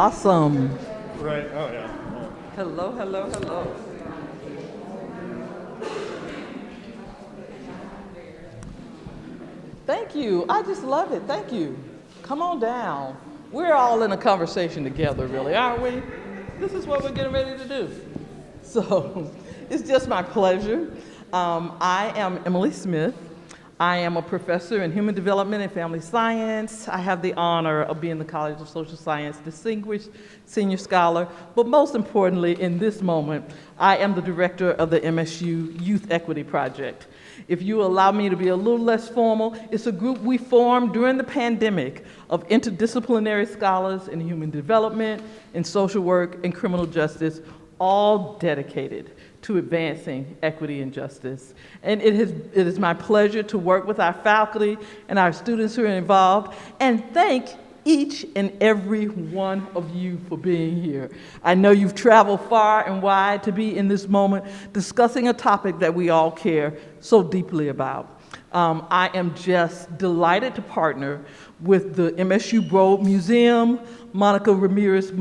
Awesome. Right, oh yeah. Hello, hello, hello. Thank you. I just love it. Thank you. Come on down. We're all in a conversation together, really, aren't we? This is what we're getting ready to do. So it's just my pleasure. I am Emilie Smith. I am a professor in human development and family science. I have the honor of being the College of Social Science Distinguished Senior Scholar, but most importantly, in this moment, I am the director of the MSU Youth Equity Project. If you allow me to be a little less formal, it's a group we formed during the pandemic of interdisciplinary scholars in human development, in social work, and criminal justice, all dedicated to advancing equity and justice. And it is my pleasure to work with our faculty and our students who are involved, and thank each and every one of you for being here. I know you've traveled far and wide to be in this moment discussing a topic that we all care so deeply about. I am just delighted to partner with the MSU Broad Museum, Monica Ramirez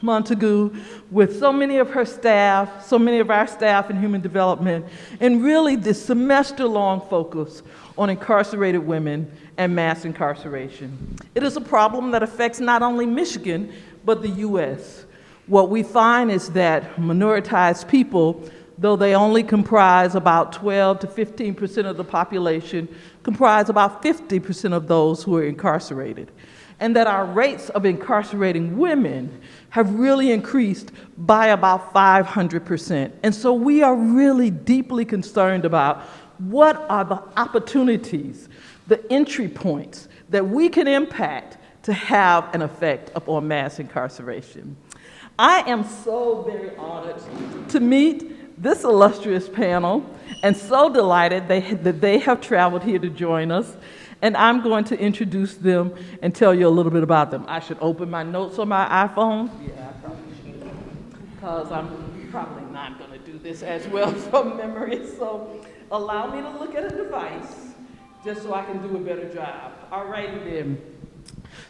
Montague, with so many of her staff, so many of our staff in human development, and really this semester-long focus on incarcerated women and mass incarceration. It is a problem that affects not only Michigan, but the US. What we find is that minoritized people, though they only comprise about 12 to 15% of the population, comprise about 50% of those who are incarcerated. And that our rates of incarcerating women have really increased by about 500%. And so we are really deeply concerned about what are the opportunities, the entry points that we can impact to have an effect upon mass incarceration. I am so very honored to meet this illustrious panel and so delighted that they have traveled here to join us. And I'm going to introduce them and tell you a little bit about them. I should open my notes on my iPhone. Yeah, I probably should, because I'm probably not going to do this as well from memory. So allow me to look at a device just so I can do a better job. All righty then.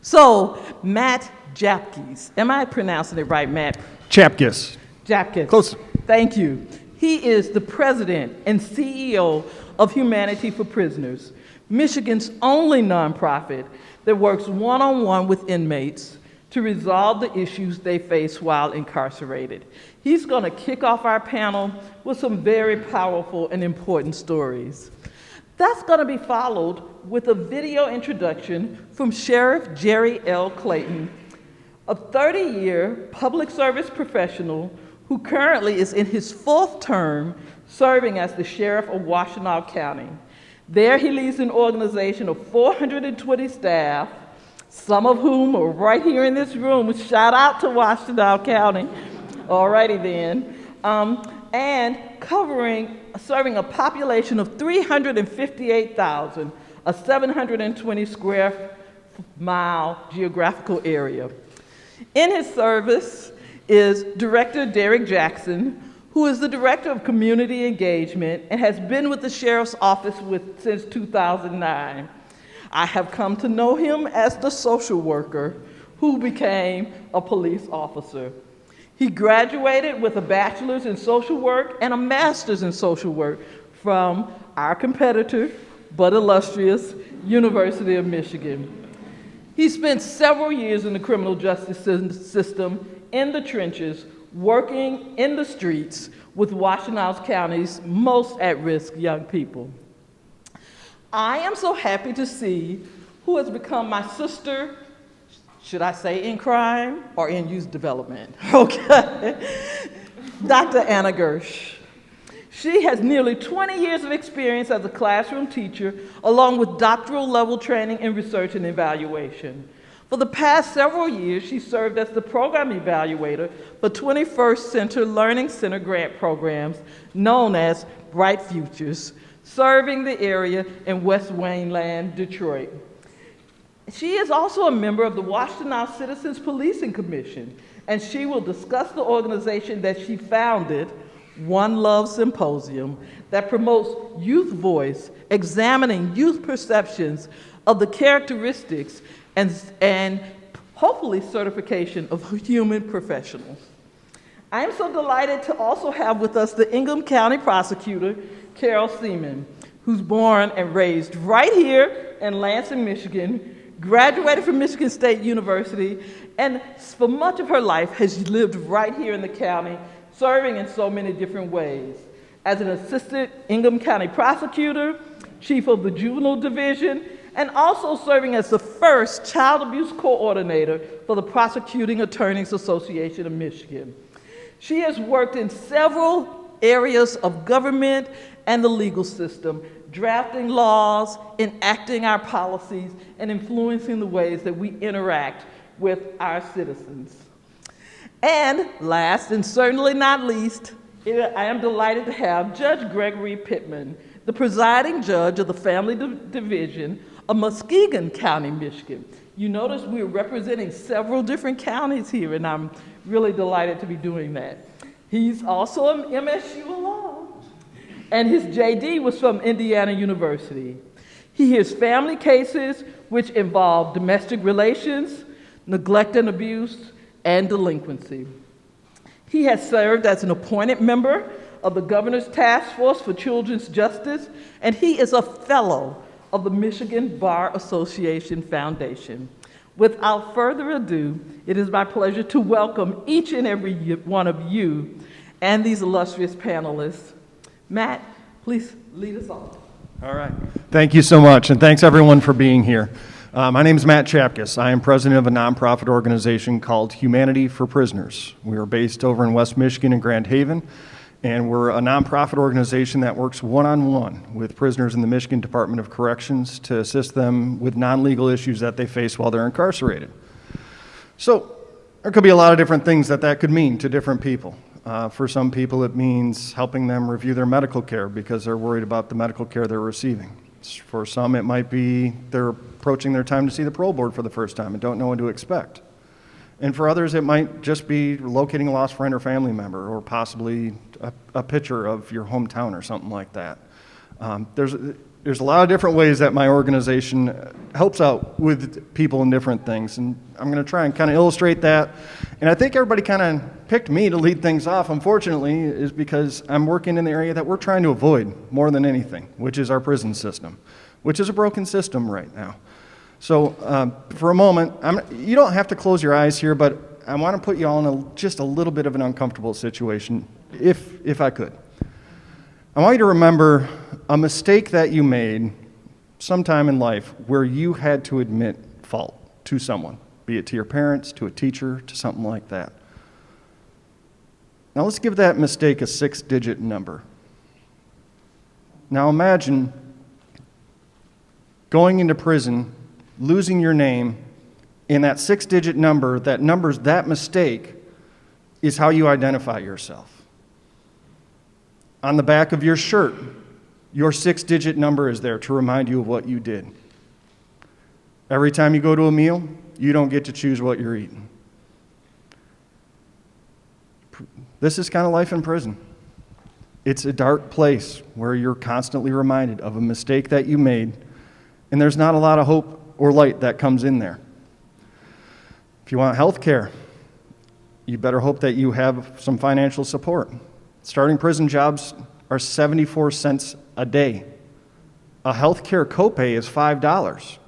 So Matt Tjapkes, am I pronouncing it right, Matt? Chapkis. Tjapkes. Close. Thank you. He is the president and CEO of Humanity for Prisoners, Michigan's only nonprofit that works one-on-one with inmates to resolve the issues they face while incarcerated. He's going to kick off our panel with some very powerful and important stories. That's going to be followed with a video introduction from Sheriff Jerry L. Clayton, a 30-year public service professional who currently is in his 4th term serving as the Sheriff of Washtenaw County. There he leads an organization of 420 staff, some of whom are right here in this room. Shout out to Washtenaw County. Alrighty then. And serving a population of 358,000, a 720 square mile geographical area. In his service is Director Derrick Jackson, who is the Director of Community Engagement and has been with the Sheriff's Office since 2009. I have come to know him as the social worker who became a police officer. He graduated with a bachelor's in social work and a master's in social work from our competitor, but illustrious, University of Michigan. He spent several years in the criminal justice system in the trenches, working in the streets with Washtenaw County's most at-risk young people. I am so happy to see who has become my sister, should I say in crime or in youth development? Okay. Dr. Anna Gersh. She has nearly 20 years of experience as a classroom teacher, along with doctoral level training in research and evaluation. For the past several years, she served as the program evaluator for 21st Century Learning Center grant programs known as Bright Futures, serving the area in West Wayneland, Detroit. She is also a member of the Washtenaw Citizens Policing Commission, and she will discuss the organization that she founded, One Love Symposium, that promotes youth voice, examining youth perceptions of the characteristics and hopefully certification of human professionals. I am so delighted to also have with us the Ingham County Prosecutor, Carol Siemon, who's born and raised right here in Lansing, Michigan, graduated from Michigan State University, and for much of her life has lived right here in the county, serving in so many different ways. As an assistant Ingham County prosecutor, chief of the juvenile division, and also serving as the first child abuse coordinator for the Prosecuting Attorneys Association of Michigan. She has worked in several areas of government and the legal system, drafting laws, enacting our policies, and influencing the ways that we interact with our citizens. And last, and certainly not least, I am delighted to have Judge Gregory Pittman, the presiding judge of the Family Division of Muskegon County, Michigan. You notice we're representing several different counties here, and I'm really delighted to be doing that. He's also an MSU alum, and his JD was from Indiana University. He hears family cases which involve domestic relations, neglect and abuse, and delinquency. He has served as an appointed member of the Governor's Task Force for Children's Justice, and he is a fellow of the Michigan Bar Association Foundation. Without further ado, it is my pleasure to welcome each and every one of you and these illustrious panelists. Matt, please lead us off. All right. Thank you so much, and thanks everyone for being here. My name is Matt Tjapkes. I am president of a nonprofit organization called Humanity for Prisoners. We are based over in West Michigan in Grand Haven, and we're a nonprofit organization that works one-on-one with prisoners in the Michigan Department of Corrections to assist them with non-legal issues that they face while they're incarcerated. So there could be a lot of different things that could mean to different people. For some people, it means helping them review their medical care because they're worried about the medical care they're receiving. For some, it might be they're approaching their time to see the parole board for the first time and don't know what to expect. And for others, it might just be locating a lost friend or family member, or possibly a picture of your hometown or something like that. There's a lot of different ways that my organization helps out with people in different things, and I'm going to try and kind of illustrate that. And I think everybody kind of picked me to lead things off, unfortunately, is because I'm working in the area that we're trying to avoid more than anything, which is our prison system, which is a broken system right now. So for a moment, you don't have to close your eyes here, but I want to put you all in just a little bit of an uncomfortable situation, if I could. I want you to remember a mistake that you made sometime in life where you had to admit fault to someone, be it to your parents, to a teacher, to something like that. Now let's give that mistake a 6-digit number. Now imagine going into prison, losing your name, and that 6-digit number that numbers that mistake is how you identify yourself. On the back of your shirt, your 6-digit number is there to remind you of what you did. Every time you go to a meal, you don't get to choose what you're eating. This is kind of life in prison. It's a dark place where you're constantly reminded of a mistake that you made, and there's not a lot of hope or light that comes in there. If you want health care, you better hope that you have some financial support. Starting prison jobs are 74 cents a day. A health care copay is $5,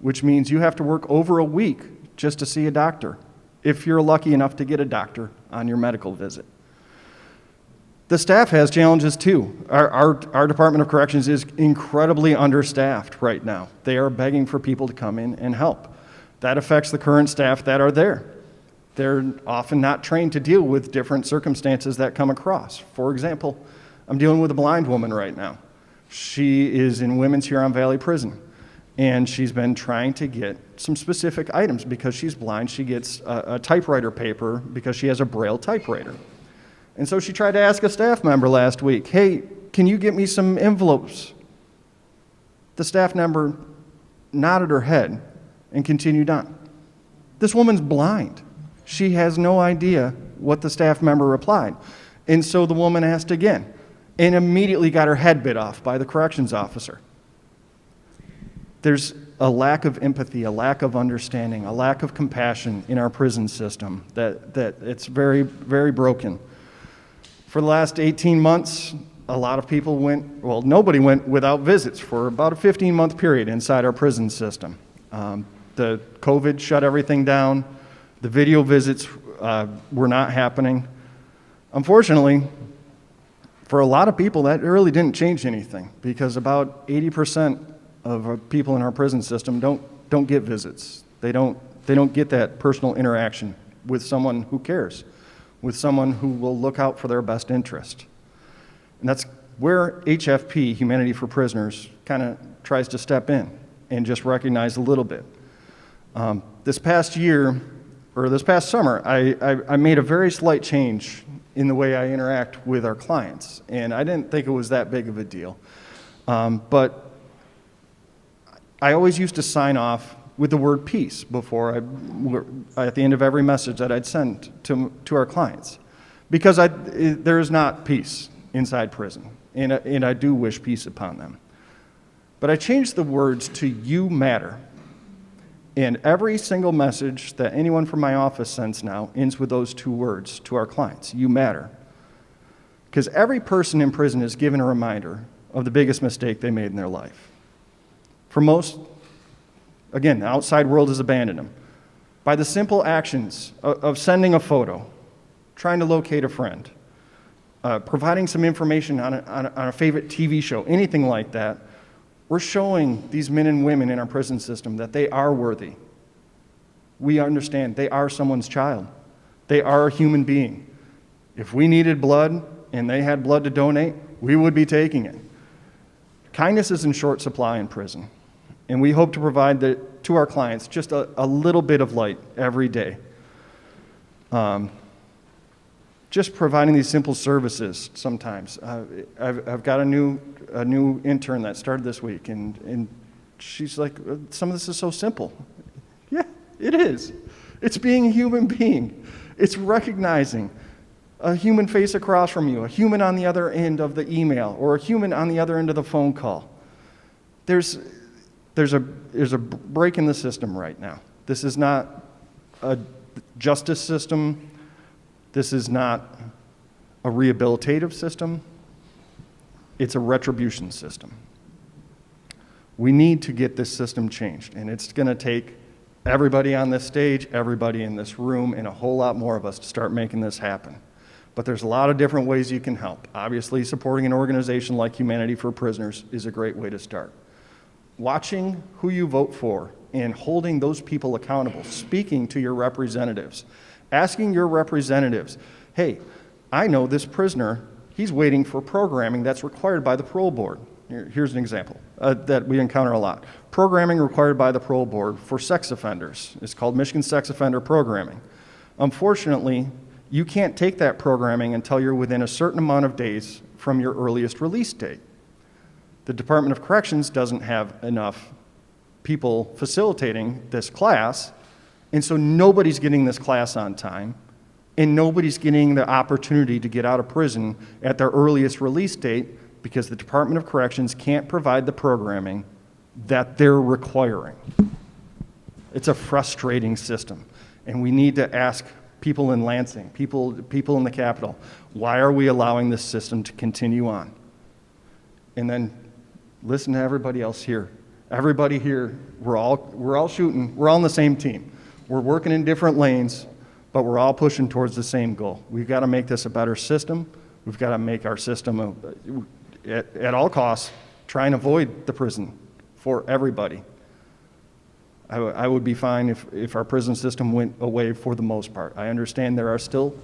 which means you have to work over a week just to see a doctor, if you're lucky enough to get a doctor on your medical visit. The staff has challenges too. Our Department of Corrections is incredibly understaffed right now. They are begging for people to come in and help. That affects the current staff that are there. They're often not trained to deal with different circumstances that come across. For example, I'm dealing with a blind woman right now. She is in Women's Huron Valley Prison, and she's been trying to get some specific items. Because she's blind, she gets a typewriter paper because she has a Braille typewriter. And so she tried to ask a staff member last week, hey, can you get me some envelopes? The staff member nodded her head and continued on. This woman's blind. She has no idea what the staff member replied. And so the woman asked again and immediately got her head bit off by the corrections officer. There's a lack of empathy, a lack of understanding, a lack of compassion in our prison system that it's very, very broken. For the last 18 months, a lot of people nobody went without visits for about a 15-month period inside our prison system. The COVID shut everything down. The video visits were not happening. Unfortunately, for a lot of people, that really didn't change anything because about 80% of people in our prison system don't get visits. They don't get that personal interaction with someone who cares, with someone who will look out for their best interest. And that's where HFP, Humanity for Prisoners, kind of tries to step in and just recognize a little bit. This past summer, I made a very slight change in the way I interact with our clients, and I didn't think it was that big of a deal. But I always used to sign off with the word peace at the end of every message that I'd send to our clients, because there is not peace inside prison, and I do wish peace upon them. But I changed the words to "you matter." And every single message that anyone from my office sends now ends with those two words to our clients: you matter. Because every person in prison is given a reminder of the biggest mistake they made in their life. For most, again, the outside world has abandoned them. By the simple actions of sending a photo, trying to locate a friend, providing some information on a favorite TV show, anything like that, we're showing these men and women in our prison system that they are worthy. We understand they are someone's child. They are a human being. If we needed blood and they had blood to donate, we would be taking it. Kindness is in short supply in prison, and we hope to provide to our clients just a little bit of light every day. Just providing these simple services sometimes. I've got a new intern that started this week, and she's like, some of this is so simple. Yeah, it is. It's being a human being. It's recognizing a human face across from you, a human on the other end of the email, or a human on the other end of the phone call. There's a break in the system right now. This is not a justice system. This is not a rehabilitative system. It's a retribution system. We need to get this system changed, and it's going to take everybody on this stage, everybody in this room, and a whole lot more of us to start making this happen. But there's a lot of different ways you can help. Obviously, supporting an organization like Humanity for Prisoners is a great way to start. Watching who you vote for and holding those people accountable, speaking to your representatives, asking your representatives, hey, I know this prisoner, he's waiting for programming that's required by the Parole Board. Here's an example that we encounter a lot. Programming required by the Parole Board for sex offenders. It's called Michigan Sex Offender Programming. Unfortunately, you can't take that programming until you're within a certain amount of days from your earliest release date. The Department of Corrections doesn't have enough people facilitating this class, and so nobody's getting this class on time, and nobody's getting the opportunity to get out of prison at their earliest release date because the Department of Corrections can't provide the programming that they're requiring. It's a frustrating system, and we need to ask people in Lansing, people in the Capitol, why are we allowing this system to continue on? And then listen to everybody else here. Everybody here, we're all shooting, we're all on the same team. We're working in different lanes, but we're all pushing towards the same goal. We've got to make this a better system. We've got to make our system, at all costs, try and avoid the prison for everybody. I would be fine if our prison system went away for the most part. I understand there are still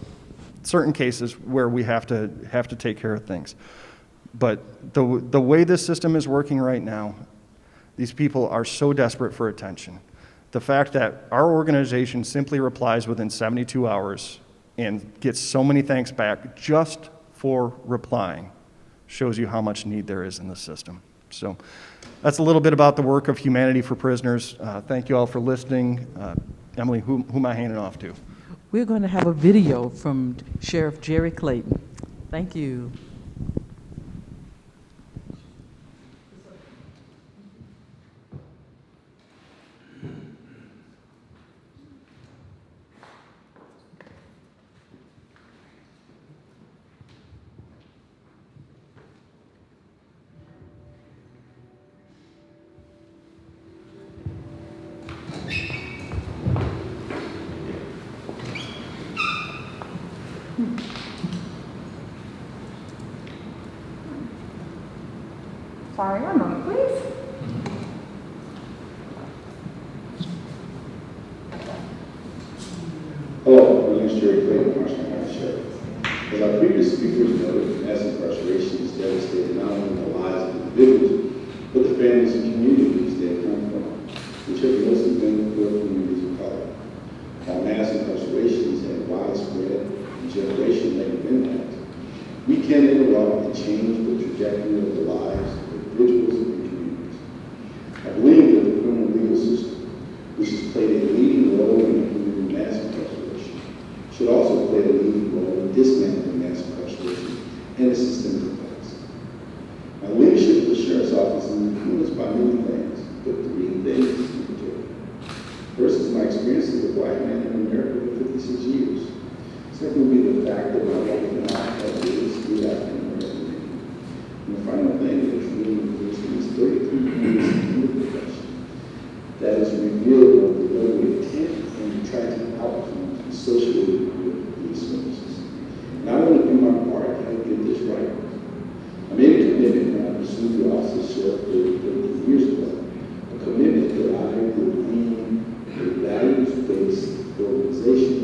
certain cases where we have to take care of things. But the way this system is working right now, these people are so desperate for attention. The fact that our organization simply replies within 72 hours and gets so many thanks back just for replying shows you how much need there is in the system. So that's a little bit about the work of Humanity for Prisoners. Thank you all for listening. Emily, who am I handing off to? We're going to have a video from Sheriff Jerry Clayton. Thank you. Sorry, one moment, please. Hello, my name is Jerry Clayton, Muskegon County Sheriff. As our previous speakers noted, mass incarceration has devastated not only the lives of individuals, but the families and communities they come from, which have mostly been poor communities of color. While mass incarceration has had widespread and generational negative impact, we can interrupt and change the trajectory of the lives of individuals and communities. I believe that the criminal legal system, which has played a leading role in improving mass incarceration, should also play a leading role in dismantling mass incarceration and the systemic effects. My leadership of the Sheriff's Office is influenced by many things, but three things in particular. First is my experience as a black man in America for 56 years. Second would be the fact that my wife and I have raised three African American men. And the final thing that really influenced me is 33 years in the profession that has revealed the delivery of 10 and tragic outcomes associated with these services. And I want to do my part to help get this right. I made a commitment when I pursued the office of sheriff 30 years ago, a commitment that I would lead a values-based organization.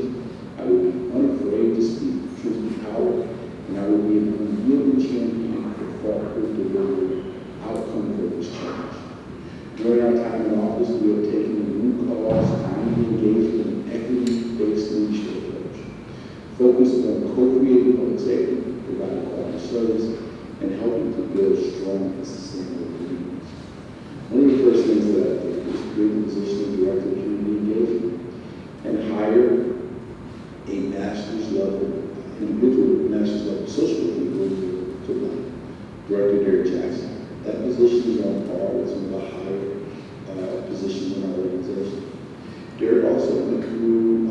I would be unafraid to speak truth to power, and I would be an unyielding champion for thoughtful delivery outcome-focused change. During our time in office, we have taken a new cause, timely engagement, and equity-based leadership approach, focused on co-creating public safety, providing quality service, and helping to build strong and sustainable communities. One of the first things that I did was create the position of Director of Community Engagement and hire a master's level individual, master's level social worker to run, Director Derrick Jackson. That position is on par with some of the higher positions in our organization. Derrick also went through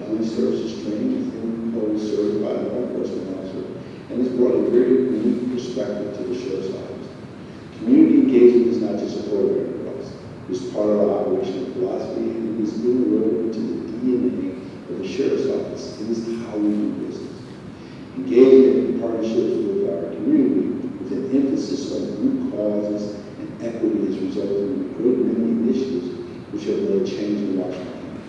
police services training and was certified law enforcement officer, and has brought a very unique perspective to the Sheriff's Office. Community engagement is not just a program for us. It's part of our operational philosophy, and it is inroad into the DNA of the Sheriff's Office. It is how we do business. Engaging in partnerships with our community with an emphasis on root causes and equity has resulted in a great many initiatives which have led change in Washtenaw County.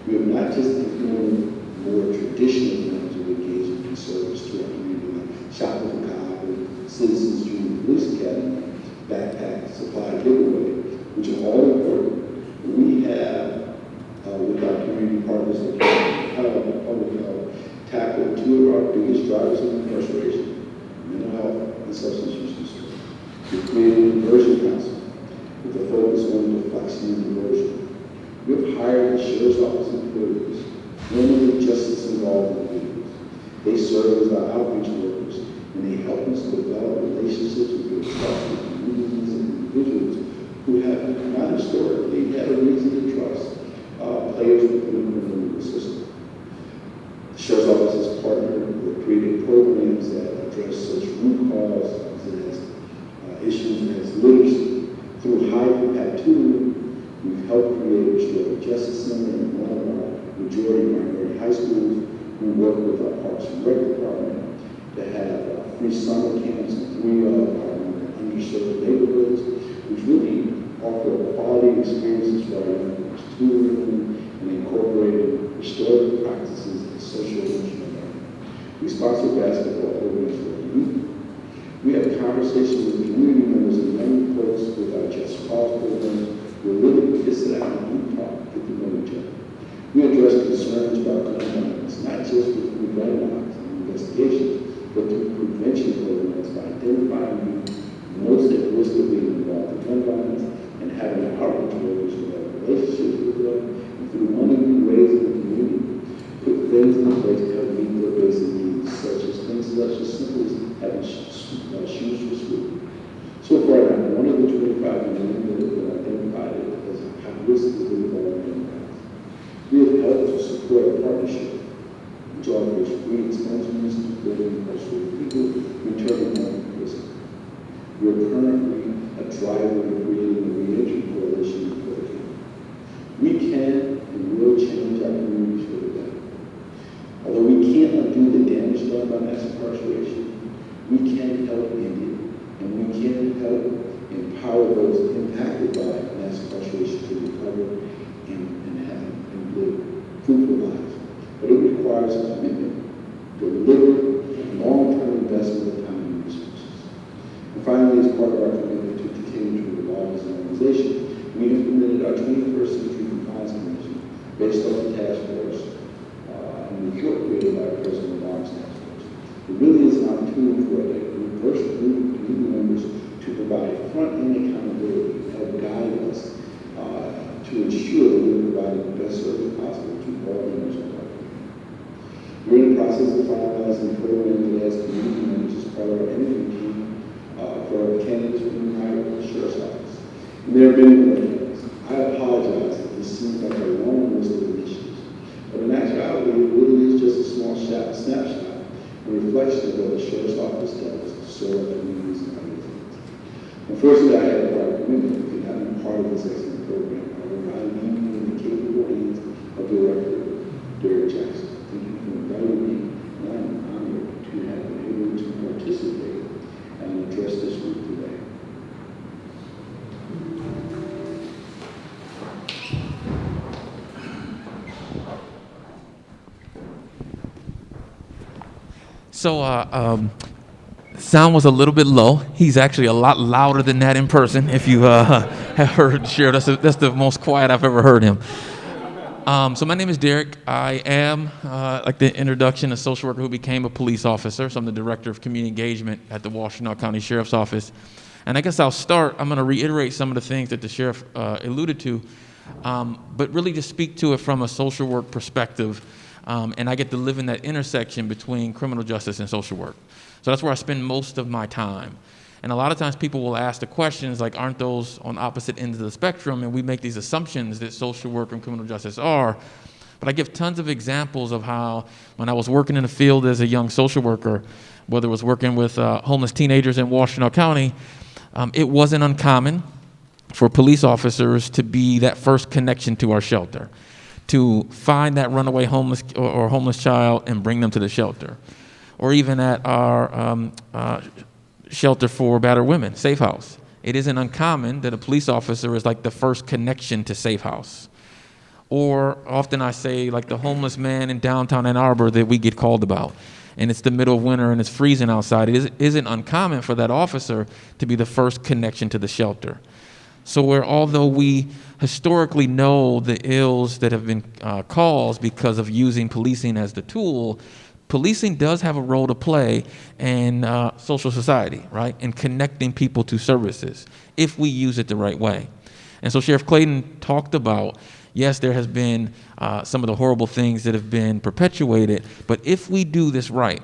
We have not just implemented more traditional forms of engagement and service to our community, like Shop with a Cop, Citizens Junior Police Academy, Backpack Supply Giveaway, which are all important. We have, with our community partners, tackled two of our biggest drivers of incarceration, mental health and substance use disorder. We created a diversion council with a focus on deflection and diversion. We have hired the Sheriff's Office employees, normally justice involved individuals. They serve as our outreach workers, and they help us develop relationships with the trusted communities and individuals who have not historically had a reason to trust players within the criminal legal system. The Sheriff's Office has partnered with creating programs that address such root causes as issues as literacy. Through high impact tooling, we've helped create a restorative justice center in one of our majority minority high schools. We work with our Parks and Rec department to have free summer camps in 3 of our underserved neighborhoods, which really offer quality experiences for our young folks, touring and incorporating restorative practices and social emotional learning. We sponsor basketball programs for the youth. We have conversations with community members and young folks with our Just Cause programs. We're really just sit down and talk, get to know each other. We address concerns about gun violence, not just with gun violence and investigations, but through prevention programs by identifying youth most at risk of being involved in gun violence and having outreach programs who have relationships with them, and through money we raise in the community, put things in place to help meet their basic needs, such as simple as having shoes for school. So far now, one of the 25 million that have been identified as high risk is being involved in gun violence. We have helped to support a partnership which offers free expenses to building incarcerated people returning home from prison. We are currently a driver in creating a reentry coalition for the county. We can and will change our communities for the better. Although we can't can't undo the damage done by mass incarceration. We can help end it, and we can help empower those impacted by mass incarceration to recover and live fruitful lives. But it requires a commitment, deliberate, and long-term investment of time and resources. And finally, as part of our commitment to continue to evolve as an organization, we implemented our 21st Century Compliance Commission based on the task force and report created by President Obama's task force. It really is an opportunity for a diverse group of community members to provide front-end accountability and help guide us to ensure that we're providing the best service possible to all members of our community. We're in the process of finalizing the program that as community members as part of our interview team for our candidates for new hire in the Sheriff's Office. And there have been more things. I apologize if this seems like a long list of initiatives, but in actuality, it really is just a small snapshot, a reflection of what the Sheriff's Office does to serve our communities and communities. Unfortunately, I had a commitment to not be part of this excellent program. However, I leave you in the capable hands of Director Derrick Jackson. Thank you for inviting me, and I am honored to have been able to participate and address this group today. So, sound was a little bit low. He's actually a lot louder than that in person. If you have heard Sheriff, that's the most quiet I've ever heard him. So my name is Derrick. I am, like the introduction, a social worker who became a police officer. So I'm the Director of Community Engagement at the Washtenaw County Sheriff's Office. And I guess I'll start. I'm going to reiterate some of the things that the Sheriff alluded to, but really just speak to it from a social work perspective. And I get to live in that intersection between criminal justice and social work. So that's where I spend most of my time. And a lot of times people will ask the questions like, aren't those on opposite ends of the spectrum? And we make these assumptions that social work and criminal justice are. But I give tons of examples of how when I was working in the field as a young social worker, whether it was working with homeless teenagers in Washtenaw County, it wasn't uncommon for police officers to be that first connection to our shelter, to find that runaway homeless or homeless child and bring them to the shelter. Or even at our shelter for battered women, Safe House. It isn't uncommon that a police officer is like the first connection to Safe House. Or often I say like the homeless man in downtown Ann Arbor that we get called about. And it's the middle of winter and it's freezing outside. It isn't uncommon for that officer to be the first connection to the shelter. So where although we historically know the ills that have been caused because of using policing as the tool, policing does have a role to play in social society, right? In connecting people to services, if we use it the right way. And so Sheriff Clayton talked about, yes, there has been some of the horrible things that have been perpetuated, but if we do this right,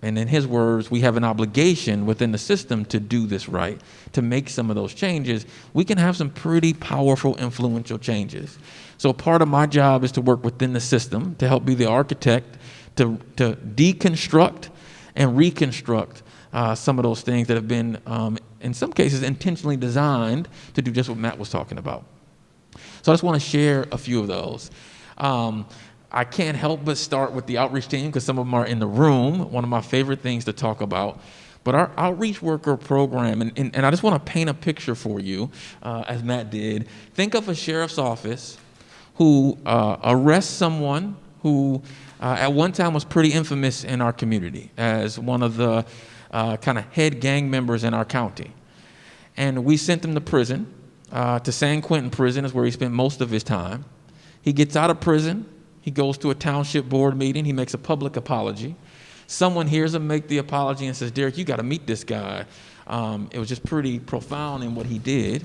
and in his words, we have an obligation within the system to do this right, to make some of those changes, we can have some pretty powerful, influential changes. So part of my job is to work within the system, to help be the architect, to deconstruct and reconstruct some of those things that have been, in some cases, intentionally designed to do just what Matt was talking about. So I just want to share a few of those. I can't help but start with the outreach team because some of them are in the room, one of my favorite things to talk about. But our outreach worker program, and I just want to paint a picture for you, as Matt did. Think of a sheriff's office who arrests someone who at one time was pretty infamous in our community as one of the kind of head gang members in our county. And we sent him to prison, to San Quentin prison is where he spent most of his time. He gets out of prison. He goes to a township board meeting. He makes a public apology. Someone hears him make the apology and says, Derrick, you got to meet this guy. It was just pretty profound in what he did.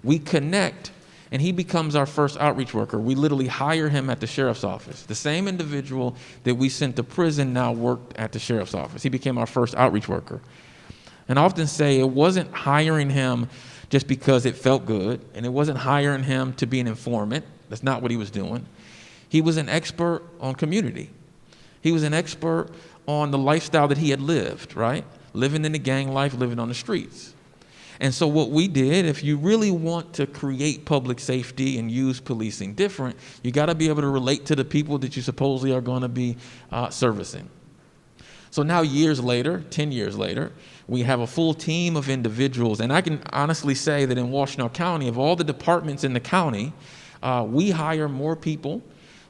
We connect, and he becomes our first outreach worker. We literally hire him at the sheriff's office. The same individual that we sent to prison now worked at the sheriff's office. He became our first outreach worker. And I often say it wasn't hiring him just because it felt good, and it wasn't hiring him to be an informant. That's not what he was doing. He was an expert on community. He was an expert on the lifestyle that he had lived, right? Living in the gang life, living on the streets. And so what we did, if you really want to create public safety and use policing different, you got to be able to relate to the people that you supposedly are going to be servicing. So now years later, 10 years later, we have a full team of individuals. And I can honestly say that in Washtenaw County, of all the departments in the county, we hire more people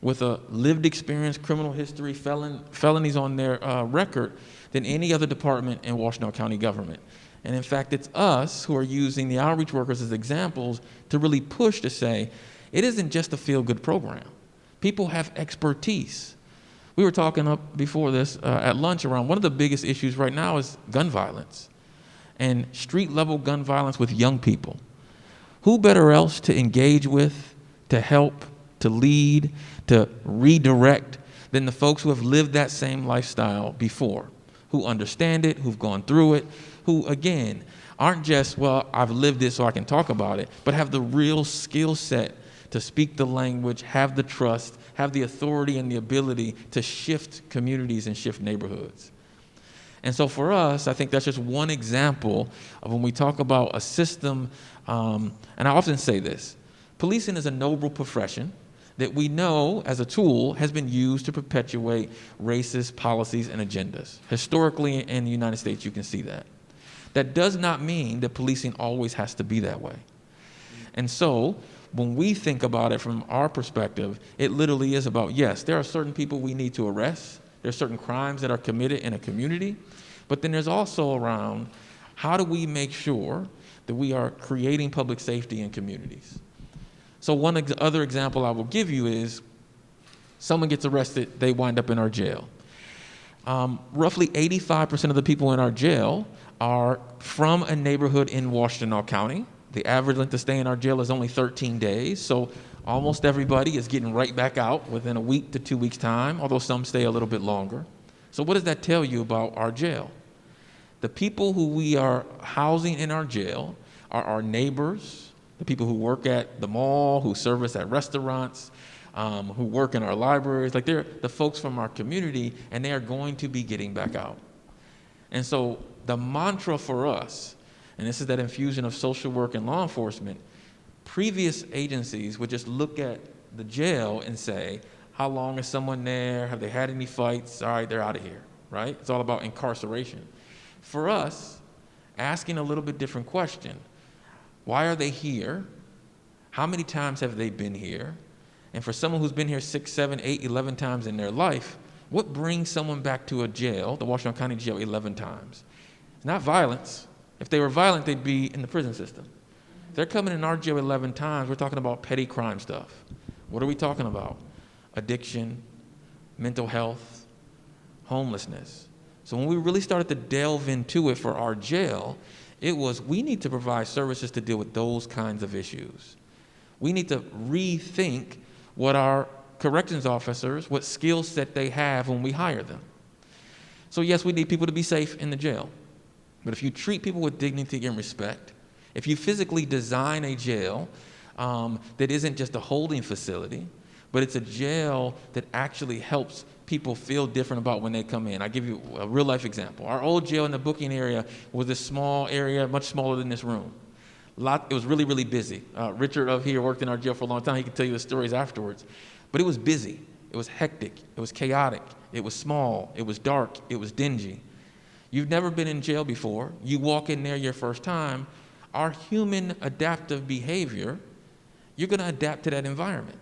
with a lived experience, criminal history, felonies on their record than any other department in Washtenaw County government. And in fact, it's us who are using the outreach workers as examples to really push to say, it isn't just a feel-good program. People have expertise. We were talking up before this at lunch around one of the biggest issues right now is gun violence and street-level gun violence with young people. Who better else to engage with, to help, to lead, to redirect than the folks who have lived that same lifestyle before, who understand it, who've gone through it, who, again, aren't just, well, I've lived it so I can talk about it, but have the real skill set to speak the language, have the trust, have the authority and the ability to shift communities and shift neighborhoods. And so for us, I think that's just one example of when we talk about a system, and I often say this, policing is a noble profession that we know as a tool has been used to perpetuate racist policies and agendas. Historically in the United States, you can see that. That does not mean that policing always has to be that way. And so when we think about it from our perspective, it literally is about, yes, there are certain people we need to arrest. There are certain crimes that are committed in a community. But then there's also around, how do we make sure that we are creating public safety in communities? So one other example I will give you is someone gets arrested, they wind up in our jail. Roughly 85% of the people in our jail are from a neighborhood in Washtenaw County. The average length of stay in our jail is only 13 days, so almost everybody is getting right back out within a week to 2 weeks' time, although some stay a little bit longer. So what does that tell you about our jail? The people who we are housing in our jail are our neighbors, the people who work at the mall, who service at restaurants, who work in our libraries. Like, they're the folks from our community, and they are going to be getting back out. And so the mantra for us, and this is that infusion of social work and law enforcement, previous agencies would just look at the jail and say, how long is someone there? Have they had any fights? All right, they're out of here, right? It's all about incarceration. For us, asking a little bit different question, why are they here? How many times have they been here? And for someone who's been here 6, 7, 8, 11 times in their life, what brings someone back to a jail, the Washtenaw County Jail, 11 times? It's not violence. If they were violent, they'd be in the prison system. If they're coming in our jail 11 times, we're talking about petty crime stuff. What are we talking about? Addiction, mental health, homelessness. So when we really started to delve into it for our jail, it was, we need to provide services to deal with those kinds of issues. We need to rethink what our corrections officers, what skill set they have when we hire them. So yes, we need people to be safe in the jail. But if you treat people with dignity and respect, if you physically design a jail that isn't just a holding facility, but it's a jail that actually helps people feel different about when they come in. I'll give you a real life example. Our old jail in the booking area was this small area, much smaller than this room. It was really, really busy. Richard up here worked in our jail for a long time. He can tell you the stories afterwards. But it was busy. It was hectic. It was chaotic. It was small. It was dark. It was dingy. You've never been in jail before. You walk in there your first time. Our human adaptive behavior, you're going to adapt to that environment,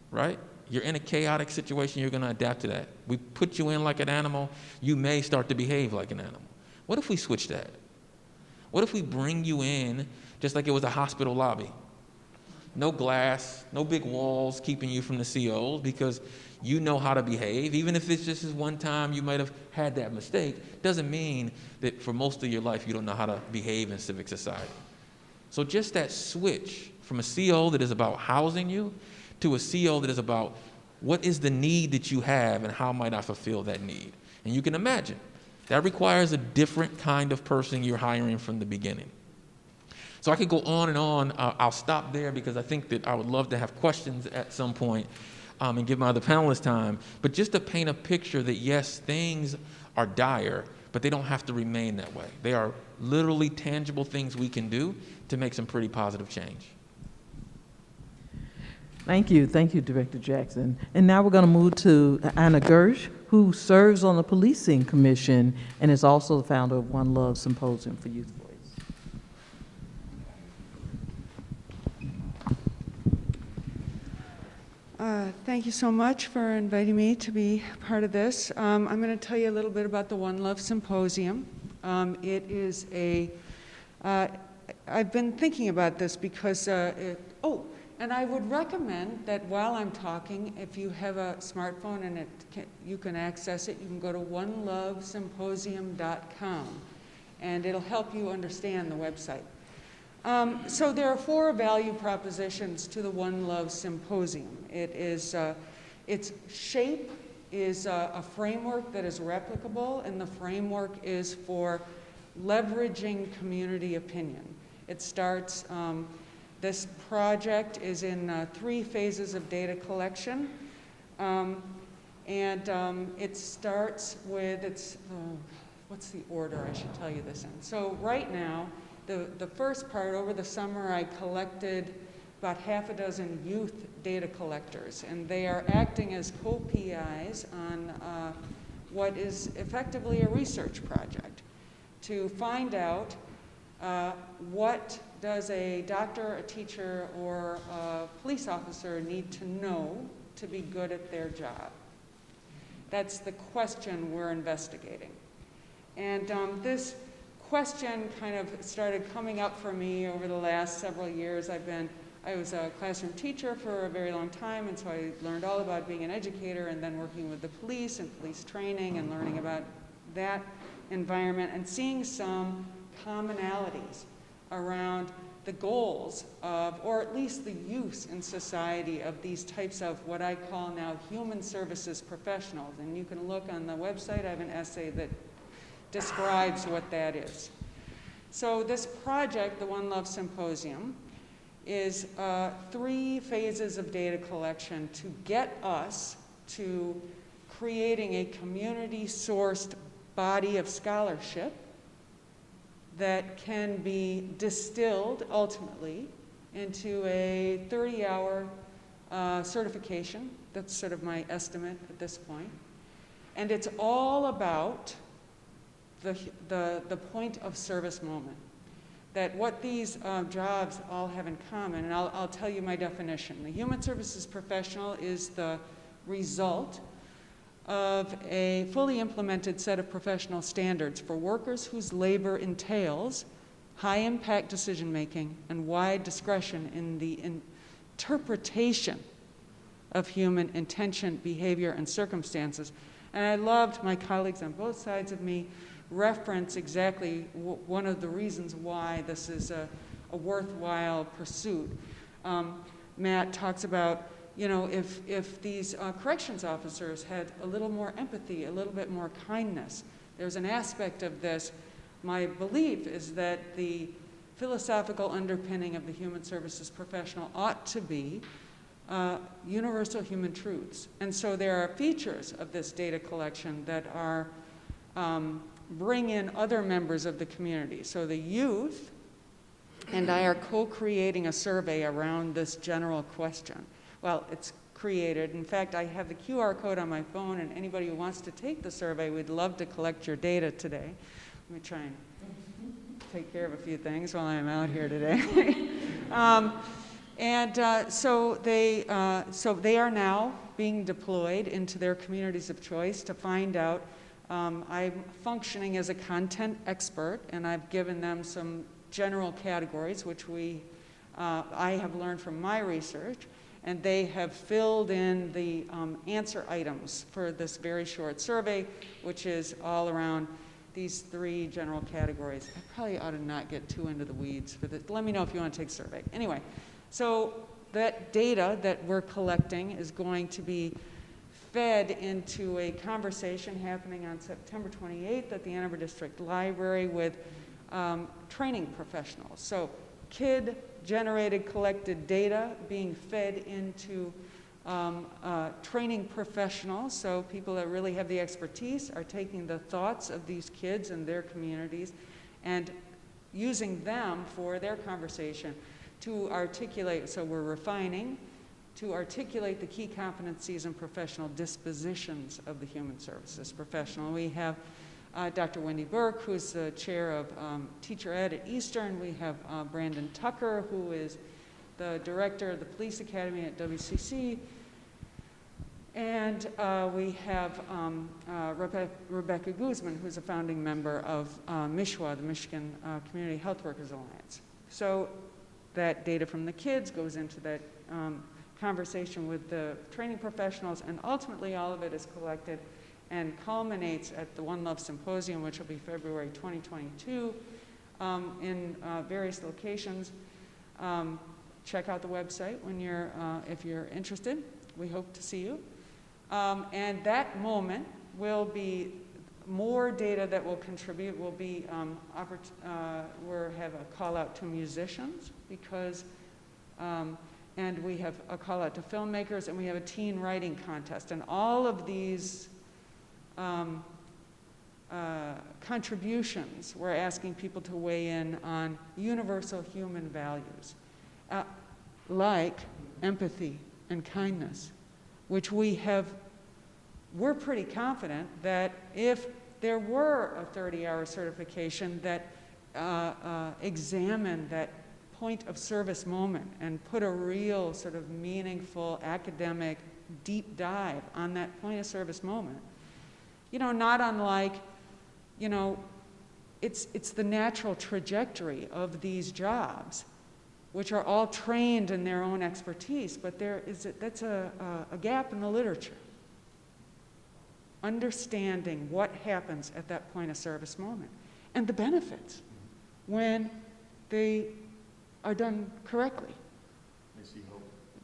right? You're in a chaotic situation, you're going to adapt to that. We put you in like an animal, you may start to behave like an animal. What if we switch that? What if we bring you in just like it was a hospital lobby? No glass, no big walls keeping you from the COs, because you know how to behave. Even if it's just this one time you might have had that mistake, doesn't mean that for most of your life you don't know how to behave in civic society. So just that switch from a CO that is about housing you to a CO that is about what is the need that you have and how might I fulfill that need. And you can imagine, that requires a different kind of person you're hiring from the beginning. So I could go on and on. I'll stop there because I think that I would love to have questions at some point and give my other panelists time. But just to paint a picture that yes, things are dire, but but they don't have to remain that way. They are literally tangible things we can do to make some pretty positive change. Thank you, Director Jackson. And now we're going to move to Anna Gersh, who serves on the Policing Commission and is also the founder of One Love Symposium for Youth Voice. Thank you so much for inviting me to be part of this. I'm going to tell you a little bit about the One Love Symposium. It is I've been thinking about this because, and I would recommend that while I'm talking, if you have a smartphone and you can access it, you can go to onelovesymposium.com, and it'll help you understand the website. So there are 4 value propositions to the One Love Symposium. It is, its shape is a framework that is replicable, and the framework is for leveraging community opinion. It starts, this project is in 3 phases of data collection, and it starts with, what's the order I should tell you this in? So right now, the first part, over the summer, I collected about half a dozen youth data collectors, and they are acting as co-PIs on what is effectively a research project to find out what does a doctor, a teacher, or a police officer need to know to be good at their job. That's the question we're investigating. And this question kind of started coming up for me over the last several years. I was a classroom teacher for a very long time, and so I learned all about being an educator and then working with the police and police training and learning about that environment and seeing some commonalities around the goals of, or at least the use in society of these types of what I call now human services professionals. And you can look on the website, I have an essay that describes what that is. So this project, the One Love Symposium, is 3 phases of data collection to get us to creating a community-sourced body of scholarship that can be distilled ultimately into a 30-hour certification. That's sort of my estimate at this point. And it's all about the point of service moment. That what these jobs all have in common, and I'll tell you my definition. The human services professional is the result of a fully implemented set of professional standards for workers whose labor entails high impact decision making and wide discretion in the interpretation of human intention, behavior, and circumstances. And I loved my colleagues on both sides of me reference exactly one of the reasons why this is a worthwhile pursuit. Matt talks about, you know, if these corrections officers had a little more empathy, a little bit more kindness. There's an aspect of this. My belief is that the philosophical underpinning of the human services professional ought to be universal human truths. And so there are features of this data collection that are bring in other members of the community. So the youth and I are co-creating a survey around this general question. Well, it's created. In fact, I have the QR code on my phone, and anybody who wants to take the survey, we'd love to collect your data today. Let me try and take care of a few things while I'm out here today. So they are now being deployed into their communities of choice to find out. I'm functioning as a content expert, and I've given them some general categories, which I have learned from my research, and they have filled in the answer items for this very short survey, which is all around these 3 general categories. I probably ought to not get too into the weeds for this. Let me know if you want to take a survey. Anyway, so that data that we're collecting is going to be fed into a conversation happening on September 28th at the Ann Arbor District Library with training professionals. So kid-generated collected data being fed into training professionals, so people that really have the expertise are taking the thoughts of these kids and their communities and using them for their conversation to articulate, so we're refining, to articulate the key competencies and professional dispositions of the human services professional. We have Dr. Wendy Burke, who's the chair of Teacher Ed at Eastern. We have Brandon Tucker, who is the director of the Police Academy at WCC. And we have Rebecca Guzman, who's a founding member of MSHWA, the Michigan Community Health Workers Alliance. So that data from the kids goes into that conversation with the training professionals, and ultimately all of it is collected and culminates at the One Love Symposium, which will be February 2022 in various locations. Check out the website when you're, if you're interested. We hope to see you. And that moment will be more data that will contribute. Will be we'll have a call out to musicians because, and we have a call out to filmmakers, and we have a teen writing contest, and all of these contributions, we're asking people to weigh in on universal human values, like empathy and kindness, which we're pretty confident that if there were a 30-hour certification that examined that point of service moment and put a real sort of meaningful academic deep dive on that point of service moment, you know, not unlike, you know, it's the natural trajectory of these jobs, which are all trained in their own expertise, but that's a gap in the literature. Understanding what happens at that point of service moment and the benefits when they are done correctly.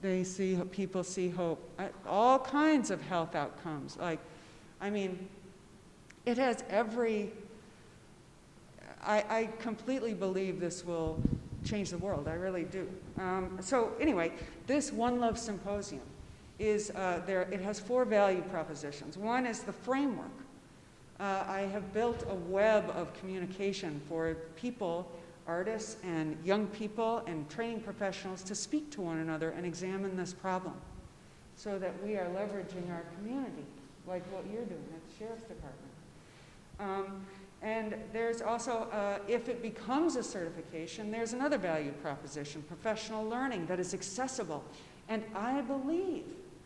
They see hope. People see hope. All kinds of health outcomes. Like, I mean, it has I completely believe this will change the world. I really do. So anyway, this One Love Symposium is it has 4 value propositions. One is the framework. I have built a web of communication for people, artists and young people and training professionals to speak to one another and examine this problem so that we are leveraging our community, like what you're doing at the Sheriff's Department. And there's also, if it becomes a certification, there's another value proposition, professional learning that is accessible. And I believe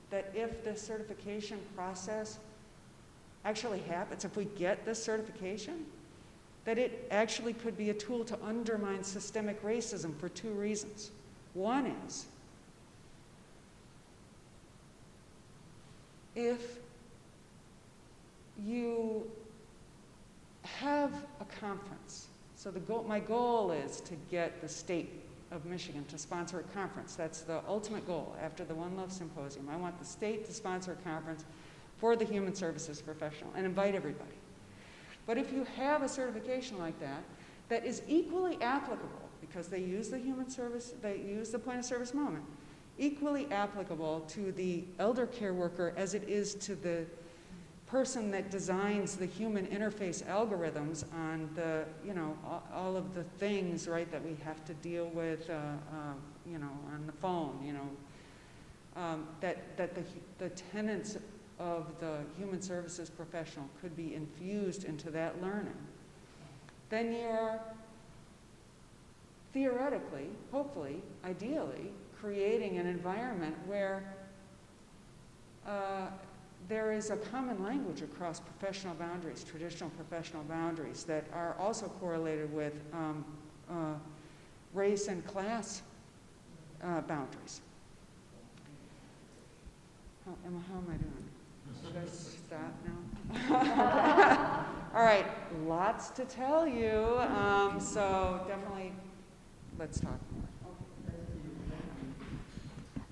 that if the certification process actually happens, if we get this certification, that it actually could be a tool to undermine systemic racism for 2 reasons. One is, if you have a conference, so my goal is to get the state of Michigan to sponsor a conference. That's the ultimate goal after the One Love Symposium. I want the state to sponsor a conference for the human services professional and invite everybody. But if you have a certification like that, that is equally applicable, because they use the human service, they use the point of service moment, equally applicable to the elder care worker as it is to the person that designs the human interface algorithms on the, you know, all of the things, right, that we have to deal with, you know, on the phone, you know, that the tenets of the human services professional could be infused into that learning. Then you're theoretically, hopefully, ideally, creating an environment where there is a common language across professional boundaries, traditional professional boundaries, that are also correlated with race and class boundaries. How am I doing? Should I stop now? All right, lots to tell you, so definitely let's talk more.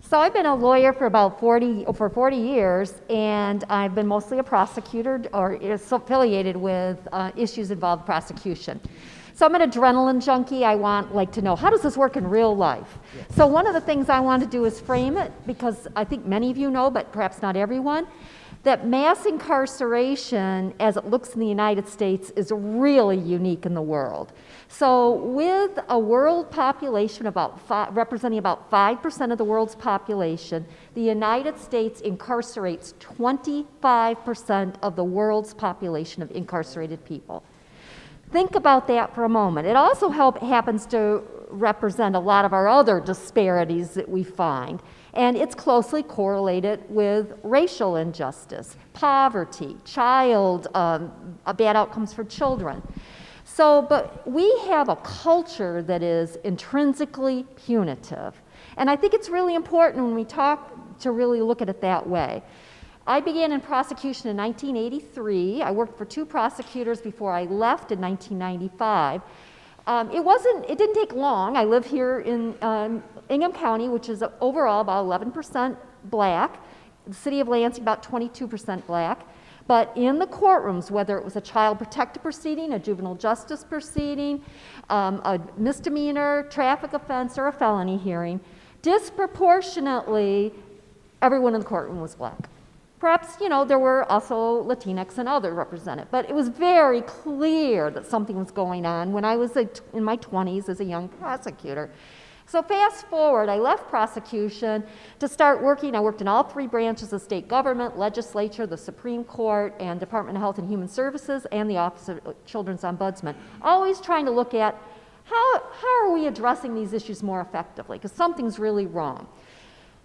So I've been a lawyer for about 40 years, and I've been mostly a prosecutor or affiliated with issues involved prosecution. So I'm an adrenaline junkie. I want to know, how does this work in real life? So one of the things I want to do is frame it, because I think many of you know, but perhaps not everyone, that mass incarceration, as it looks in the United States, is really unique in the world. So with a world population representing about 5% of the world's population, the United States incarcerates 25% of the world's population of incarcerated people. Think about that for a moment. It also happens to represent a lot of our other disparities that we find. And it's closely correlated with racial injustice, poverty, bad outcomes for children. So, but we have a culture that is intrinsically punitive. And I think it's really important when we talk to really look at it that way. I began in prosecution in 1983. I worked for 2 prosecutors before I left in 1995. It didn't take long. I live here in Ingham County, which is overall about 11% black. The city of Lansing, about 22% black. But in the courtrooms, whether it was a child protective proceeding, a juvenile justice proceeding, a misdemeanor, traffic offense, or a felony hearing, disproportionately, everyone in the courtroom was black. Perhaps, there were also Latinx and others represented, but it was very clear that something was going on when I was in my 20s as a young prosecutor. So fast forward, I left prosecution to start working. I worked in all 3 branches of state government, legislature, the Supreme Court, and Department of Health and Human Services, and the Office of Children's Ombudsman, always trying to look at how are we addressing these issues more effectively, because something's really wrong.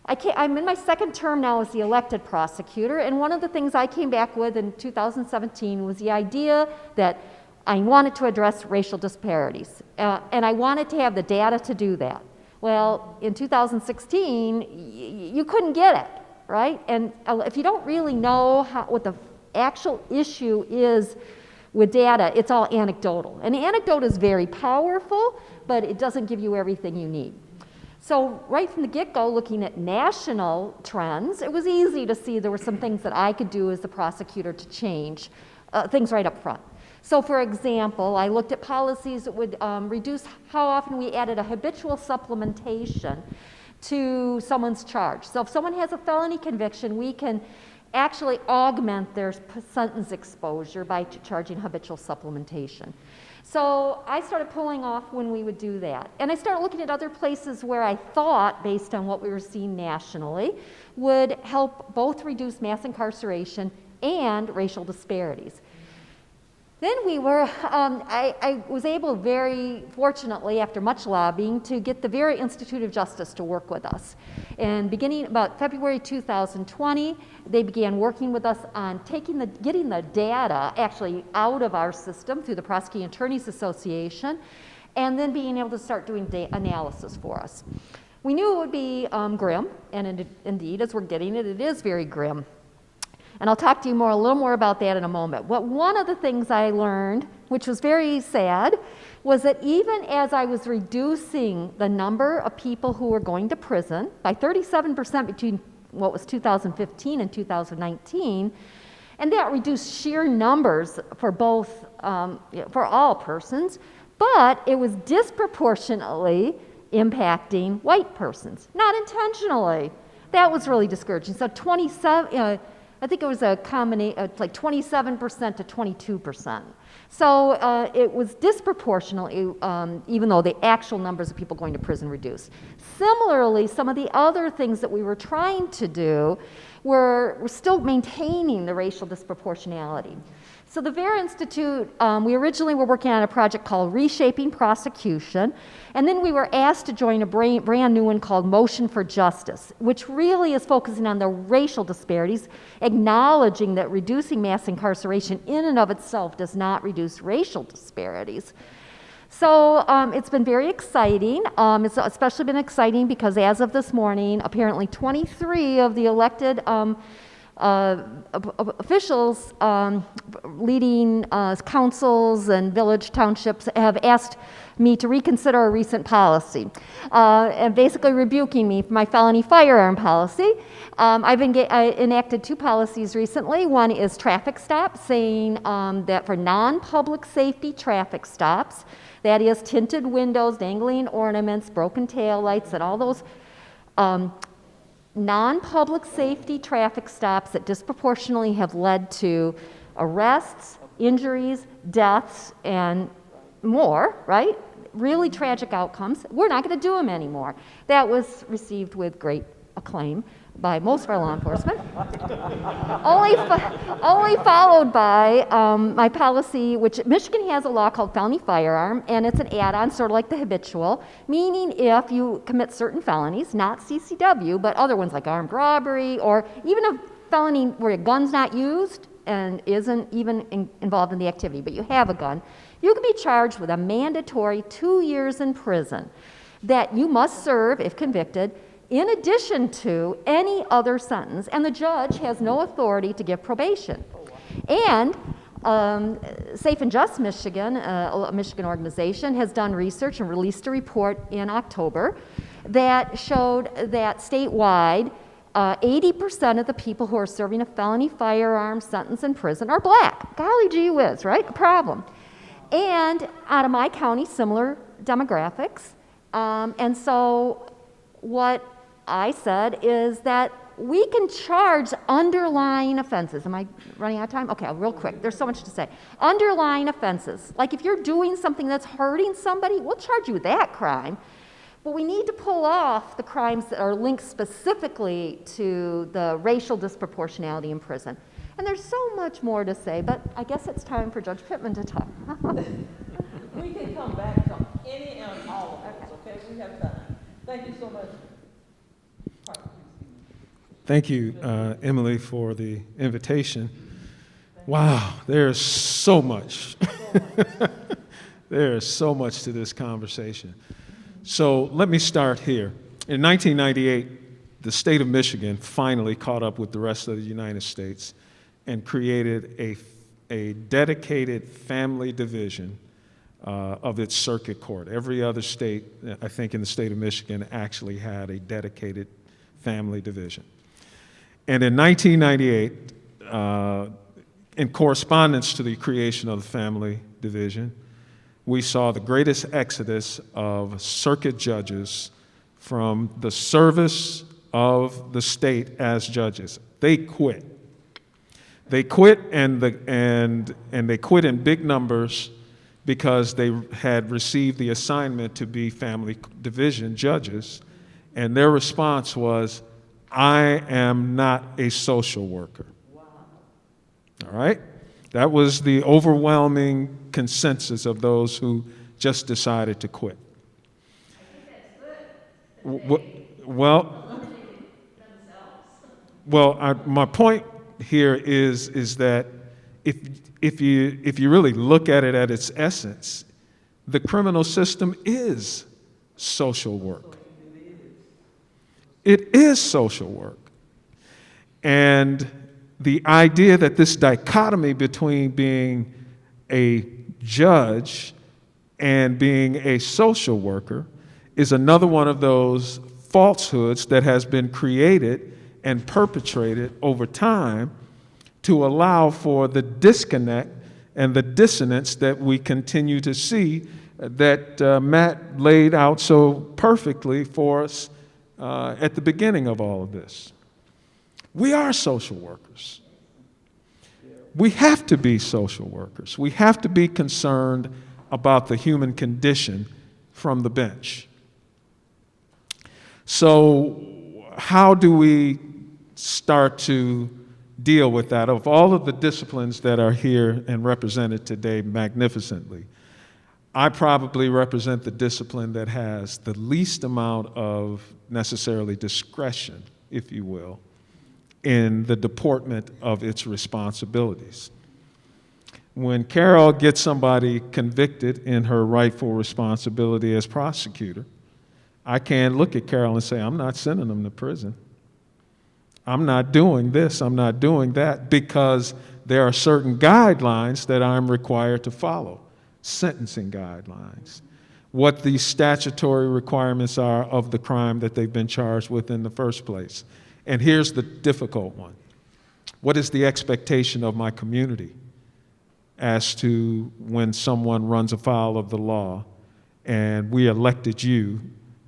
I'm in my 2nd term now as the elected prosecutor, and one of the things I came back with in 2017 was the idea that I wanted to address racial disparities, and I wanted to have the data to do that. Well, in 2016, you couldn't get it, right? And if you don't really know what the actual issue is with data, it's all anecdotal. And the anecdote is very powerful, but it doesn't give you everything you need. So right from the get-go, looking at national trends, it was easy to see there were some things that I could do as the prosecutor to change things right up front. So for example, I looked at policies that would reduce how often we added a habitual supplementation to someone's charge. So if someone has a felony conviction, we can actually augment their sentence exposure by charging habitual supplementation. So I started pulling off when we would do that. And I started looking at other places where I thought, based on what we were seeing nationally, would help both reduce mass incarceration and racial disparities. Then I was able, very fortunately, after much lobbying, to get the very Institute of Justice to work with us. And beginning about February 2020, they began working with us on getting the data actually out of our system through the Prosecuting Attorneys Association, and then being able to start doing analysis for us. We knew it would be grim, and indeed, as we're getting it, it is very grim. And I'll talk to you a little more about that in a moment. But one of the things I learned, which was very sad, was that even as I was reducing the number of people who were going to prison by 37% between what was 2015 and 2019, and that reduced sheer numbers for both, for all persons, but it was disproportionately impacting white persons, not intentionally. That was really discouraging. So I think it was a combination, like 27% to 22%. So it was disproportionately, even though the actual numbers of people going to prison reduced. Similarly, some of the other things that we were trying to do were still maintaining the racial disproportionality. So the VERA Institute, we originally were working on a project called Reshaping Prosecution, and then we were asked to join a brand new one called Motion for Justice, which really is focusing on the racial disparities, acknowledging that reducing mass incarceration in and of itself does not reduce racial disparities. So it's been very exciting. It's especially been exciting because as of this morning, apparently 23 of the elected officials leading councils and village townships have asked me to reconsider a recent policy, and basically rebuking me for my felony firearm policy. I enacted 2 policies recently. One is traffic stops, saying that for non-public safety traffic stops, that is tinted windows, dangling ornaments, broken taillights, and all those non-public safety traffic stops that disproportionately have led to arrests, injuries, deaths, and more, right? Really tragic outcomes. We're not going to do them anymore. That was received with great acclaim by most of our law enforcement. only followed by my policy, which Michigan has a law called felony firearm, and it's an add-on, sort of like the habitual, meaning if you commit certain felonies, not CCW, but other ones like armed robbery, or even a felony where a gun's not used and isn't even involved in the activity, but you have a gun, you can be charged with a mandatory 2 years in prison that you must serve, if convicted, in addition to any other sentence, and the judge has no authority to give probation. And Safe and Just Michigan, a Michigan organization, has done research and released a report in October that showed that statewide, 80% of the people who are serving a felony firearm sentence in prison are black. Golly gee whiz, right? A problem. And out of my county, similar demographics. And so what I said is that we can charge underlying offenses. Am I running out of time? Okay, real quick. There's so much to say. Underlying offenses. Like if you're doing something that's hurting somebody, we'll charge you with that crime. But we need to pull off the crimes that are linked specifically to the racial disproportionality in prison. And there's so much more to say, but I guess it's time for Judge Pittman to talk. We can come back to any and all of those, okay? We have time. Thank you so much. Thank you, Emilie, for the invitation. Wow, there's so much. There is so much to this conversation. So let me start here. In 1998, the state of Michigan finally caught up with the rest of the United States and created a dedicated family division of its circuit court. Every other state, I think in the state of Michigan, actually had a dedicated family division. And in 1998, in correspondence to the creation of the family division, we saw the greatest exodus of circuit judges from the service of the state as judges. They quit. They quit, and they quit in big numbers because they had received the assignment to be family division judges, and their response was, I am not a social worker. Wow. All right? That was the overwhelming consensus of those who just decided to quit. I think that's good. My point here is that if you really look at it at its essence, the criminal system is social work. It is social work. And the idea that this dichotomy between being a judge and being a social worker is another one of those falsehoods that has been created and perpetrated over time to allow for the disconnect and the dissonance that we continue to see that Matt laid out so perfectly for us at the beginning of all of this. We are social workers. We have to be social workers. We have to be concerned about the human condition from the bench. So how do we start to deal with that? Of all of the disciplines that are here and represented today magnificently, I probably represent the discipline that has the least amount of necessarily discretion, if you will, in the deportment of its responsibilities. When Carol gets somebody convicted in her rightful responsibility as prosecutor, I can't look at Carol and say, I'm not sending them to prison. I'm not doing this, I'm not doing that, because there are certain guidelines that I'm required to follow, sentencing guidelines. what the statutory requirements are of the crime that they've been charged with in the first place. And here's the difficult one. What is the expectation of my community as to when someone runs afoul of the law and we elected you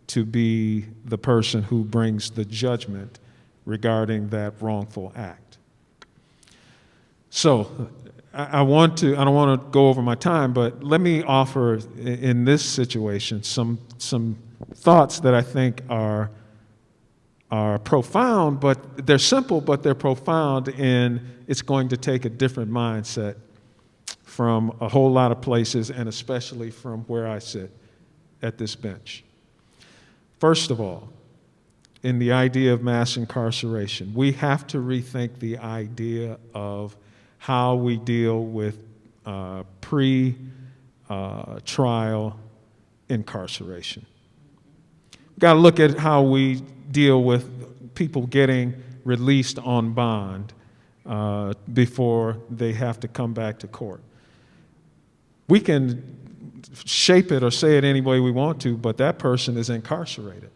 to be the person who brings the judgment regarding that wrongful act? So I don't want to go over my time, but let me offer in this situation some thoughts that I think are profound, but they're simple, but they're profound, and it's going to take a different mindset from a whole lot of places, and especially from where I sit at this bench. First of all, in the idea of mass incarceration, we have to rethink the idea of how we deal with pre-trial incarceration. We've got to look at how we deal with people getting released on bond before they have to come back to court. We can shape it or say it any way we want to, but that person is incarcerated.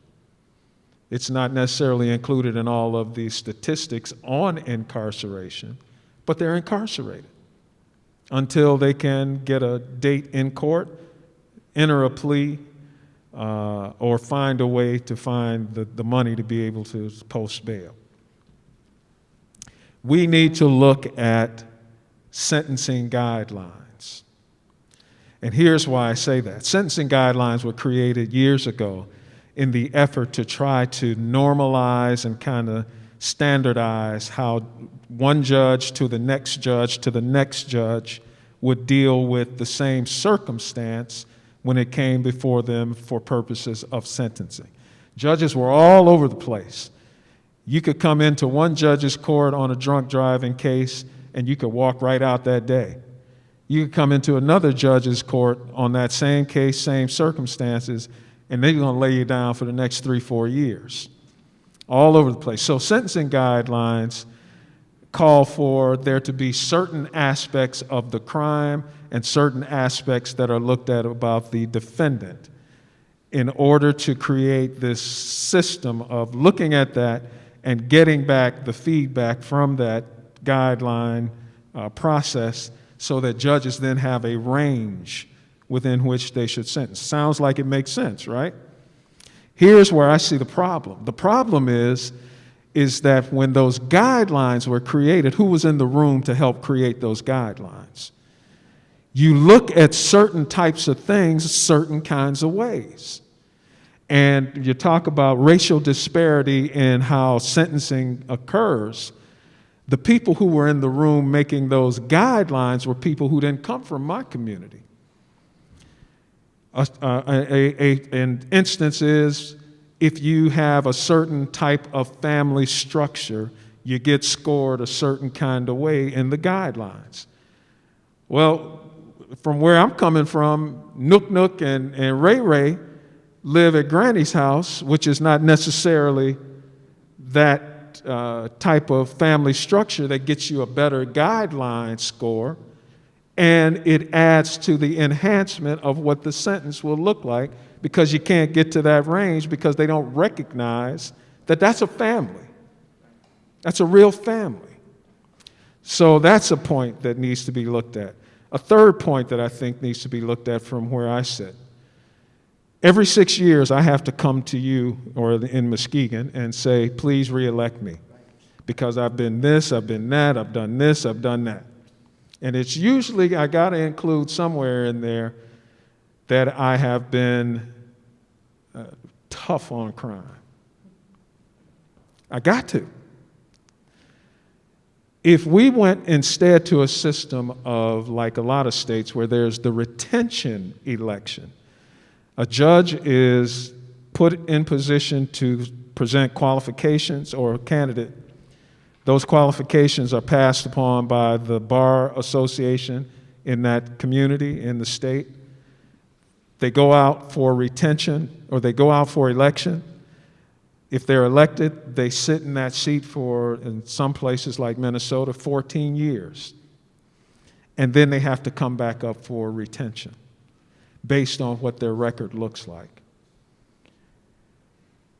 It's not necessarily included in all of the statistics on incarceration, but they're incarcerated until they can get a date in court, enter a plea, or find a way to find the money to be able to post bail. We need to look at sentencing guidelines. And here's why I say that. Sentencing guidelines were created years ago in the effort to try to normalize and kind of standardize how one judge to the next judge to the next judge would deal with the same circumstance when it came before them for purposes of sentencing. Judges were all over the place. You could come into one judge's court on a drunk driving case and you could walk right out that day. You could come into another judge's court on that same case, same circumstances, and they're going to lay you down for the next 3-4 years. All over the place. So sentencing guidelines call for there to be certain aspects of the crime and certain aspects that are looked at about the defendant in order to create this system of looking at that and getting back the feedback from that guideline process so that judges then have a range within which they should sentence. Sounds like it makes sense, right? Here's where I see the problem. The problem is that when those guidelines were created, who was in the room to help create those guidelines? You look at certain types of things certain kinds of ways. And you talk about racial disparity in how sentencing occurs. The people who were in the room making those guidelines were people who didn't come from my community. An instance is if you have a certain type of family structure, you get scored a certain kind of way in the guidelines. Well, from where I'm coming from, Nook and Ray live at Granny's house, which is not necessarily that type of family structure that gets you a better guideline score, and it adds to the enhancement of what the sentence will look like because you can't get to that range because they don't recognize that that's a family. That's a real family. So that's a point that needs to be looked at. A third point that I think needs to be looked at from where I sit. Every 6 years, I have to come to you or in Muskegon and say, please reelect me because I've been this, I've been that, I've done this, I've done that. And it's usually, I got to include somewhere in there that I have been tough on crime. I got to. If we went instead to a system of, like a lot of states, where there's the retention election, a judge is put in position to present qualifications or a candidate. Those qualifications are passed upon by the Bar Association in that community, in the state. They go out for retention or they go out for election. If they're elected, they sit in that seat for, in some places like Minnesota, 14 years. And then they have to come back up for retention. based on what their record looks like.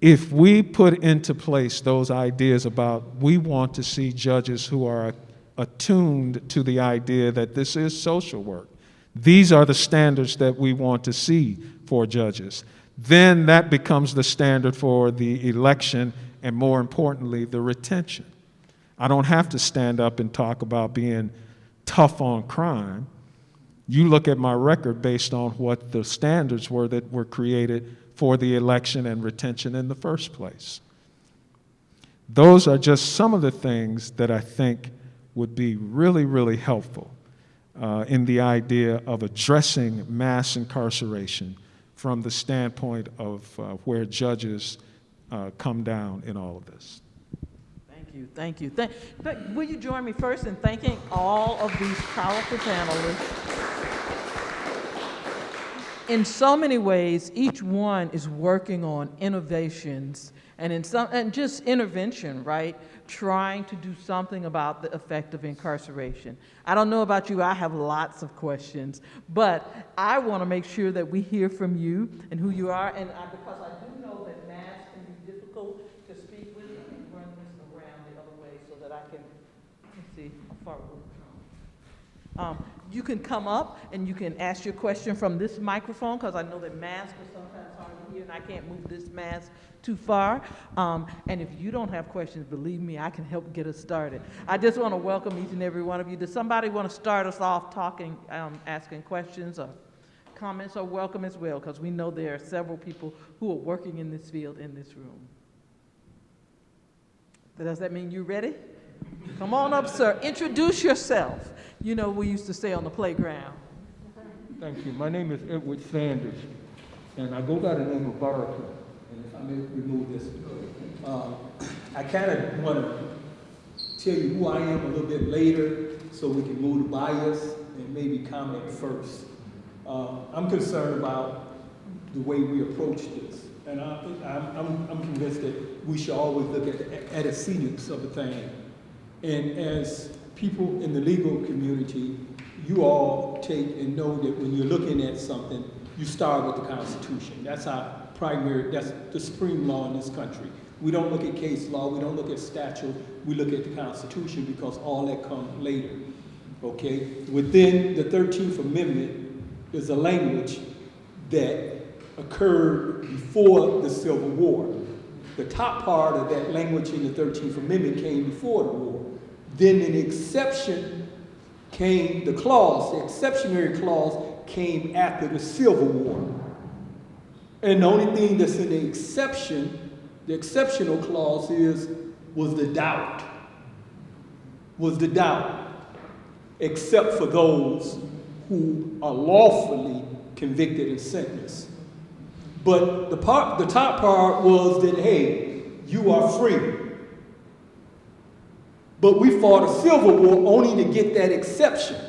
If we put into place those ideas about we want to see judges who are attuned to the idea that this is social work, these are the standards that we want to see for judges, then that becomes the standard for the election and, more importantly, the retention. I don't have to stand up and talk about being tough on crime. You look at my record based on what the standards were that were created for the election and retention in the first place. Those are just some of the things that I think would be really, really helpful in the idea of addressing mass incarceration from the standpoint of where judges come down in all of this. Thank you. But will you join me first in thanking all of these powerful panelists? In so many ways, each one is working on innovations and just intervention, right? Trying to do something about the effect of incarceration. I don't know about you, I have lots of questions, but I want to make sure that we hear from you and who you are, and because I do know that mass can be difficult to speak with, let me run this around the other way so that I can see how far we'll come. You can come up and you can ask your question from this microphone, because I know that masks are sometimes hard to hear and I can't move this mask too far. And if you don't have questions, believe me, I can help get us started. I just want to welcome each and every one of you. Does somebody want to start us off talking, asking questions or comments? Are welcome as well, because we know there are several people who are working in this field in this room. Does that mean you're ready? Come on up, sir. Introduce yourself. You know, we used to stay on the playground. Thank you. My name is Edward Sanders, and I go by the name of Baraka. And if I may remove this, I kind of want to tell you who I am a little bit later so we can move to bias and maybe comment first. I'm concerned about the way we approach this. And I'm convinced that we should always look at the antecedents of a thing. And as people in the legal community, you all take and know that when you're looking at something, you start with the Constitution. That's our primary, that's the supreme law in this country. We don't look at case law, we don't look at statute, we look at the Constitution because all that comes later, okay? Within the 13th Amendment is a language that occurred before the Civil War. The top part of that language in the 13th Amendment came before the war. Then an exception came, the exceptionary clause came after the Civil War. And the only thing that's in the exceptional clause was the doubt, except for those who are lawfully convicted and sentenced. But the top part was that, hey, you are free. But we fought a civil war only to get that exception.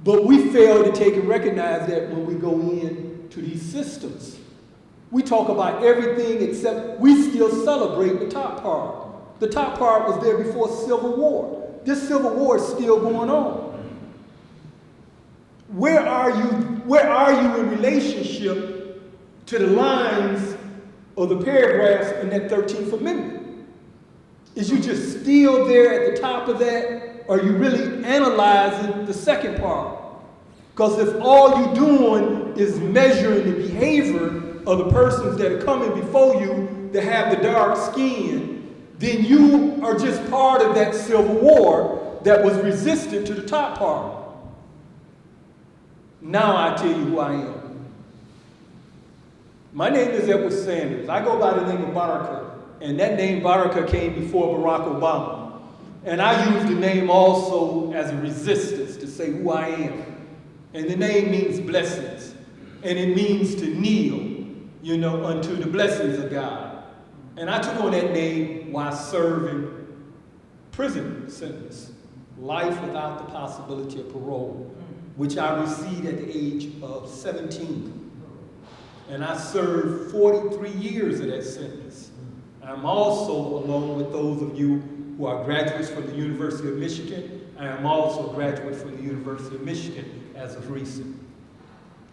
But we fail to take and recognize that when we go into these systems. We talk about everything except we still celebrate the top part. The top part was there before Civil War. This Civil War is still going on. Where are you in relationship to the lines or the paragraphs in that 13th Amendment? Is you just still there at the top of that, or are you really analyzing the second part? Because if all you're doing is measuring the behavior of the persons that are coming before you that have the dark skin, then you are just part of that Civil War that was resistant to the top part. Now I tell you who I am. My name is Edward Sanders. I go by the name of Baraka. And that name Baraka came before Barack Obama. And I use the name also as a resistance to say who I am. And the name means blessings. And it means to kneel, unto the blessings of God. And I took on that name while serving prison sentence, life without the possibility of parole, which I received at the age of 17. And I served 43 years of that sentence. I'm also, along with those of you who are graduates from the University of Michigan, I am also a graduate from the University of Michigan as of recent.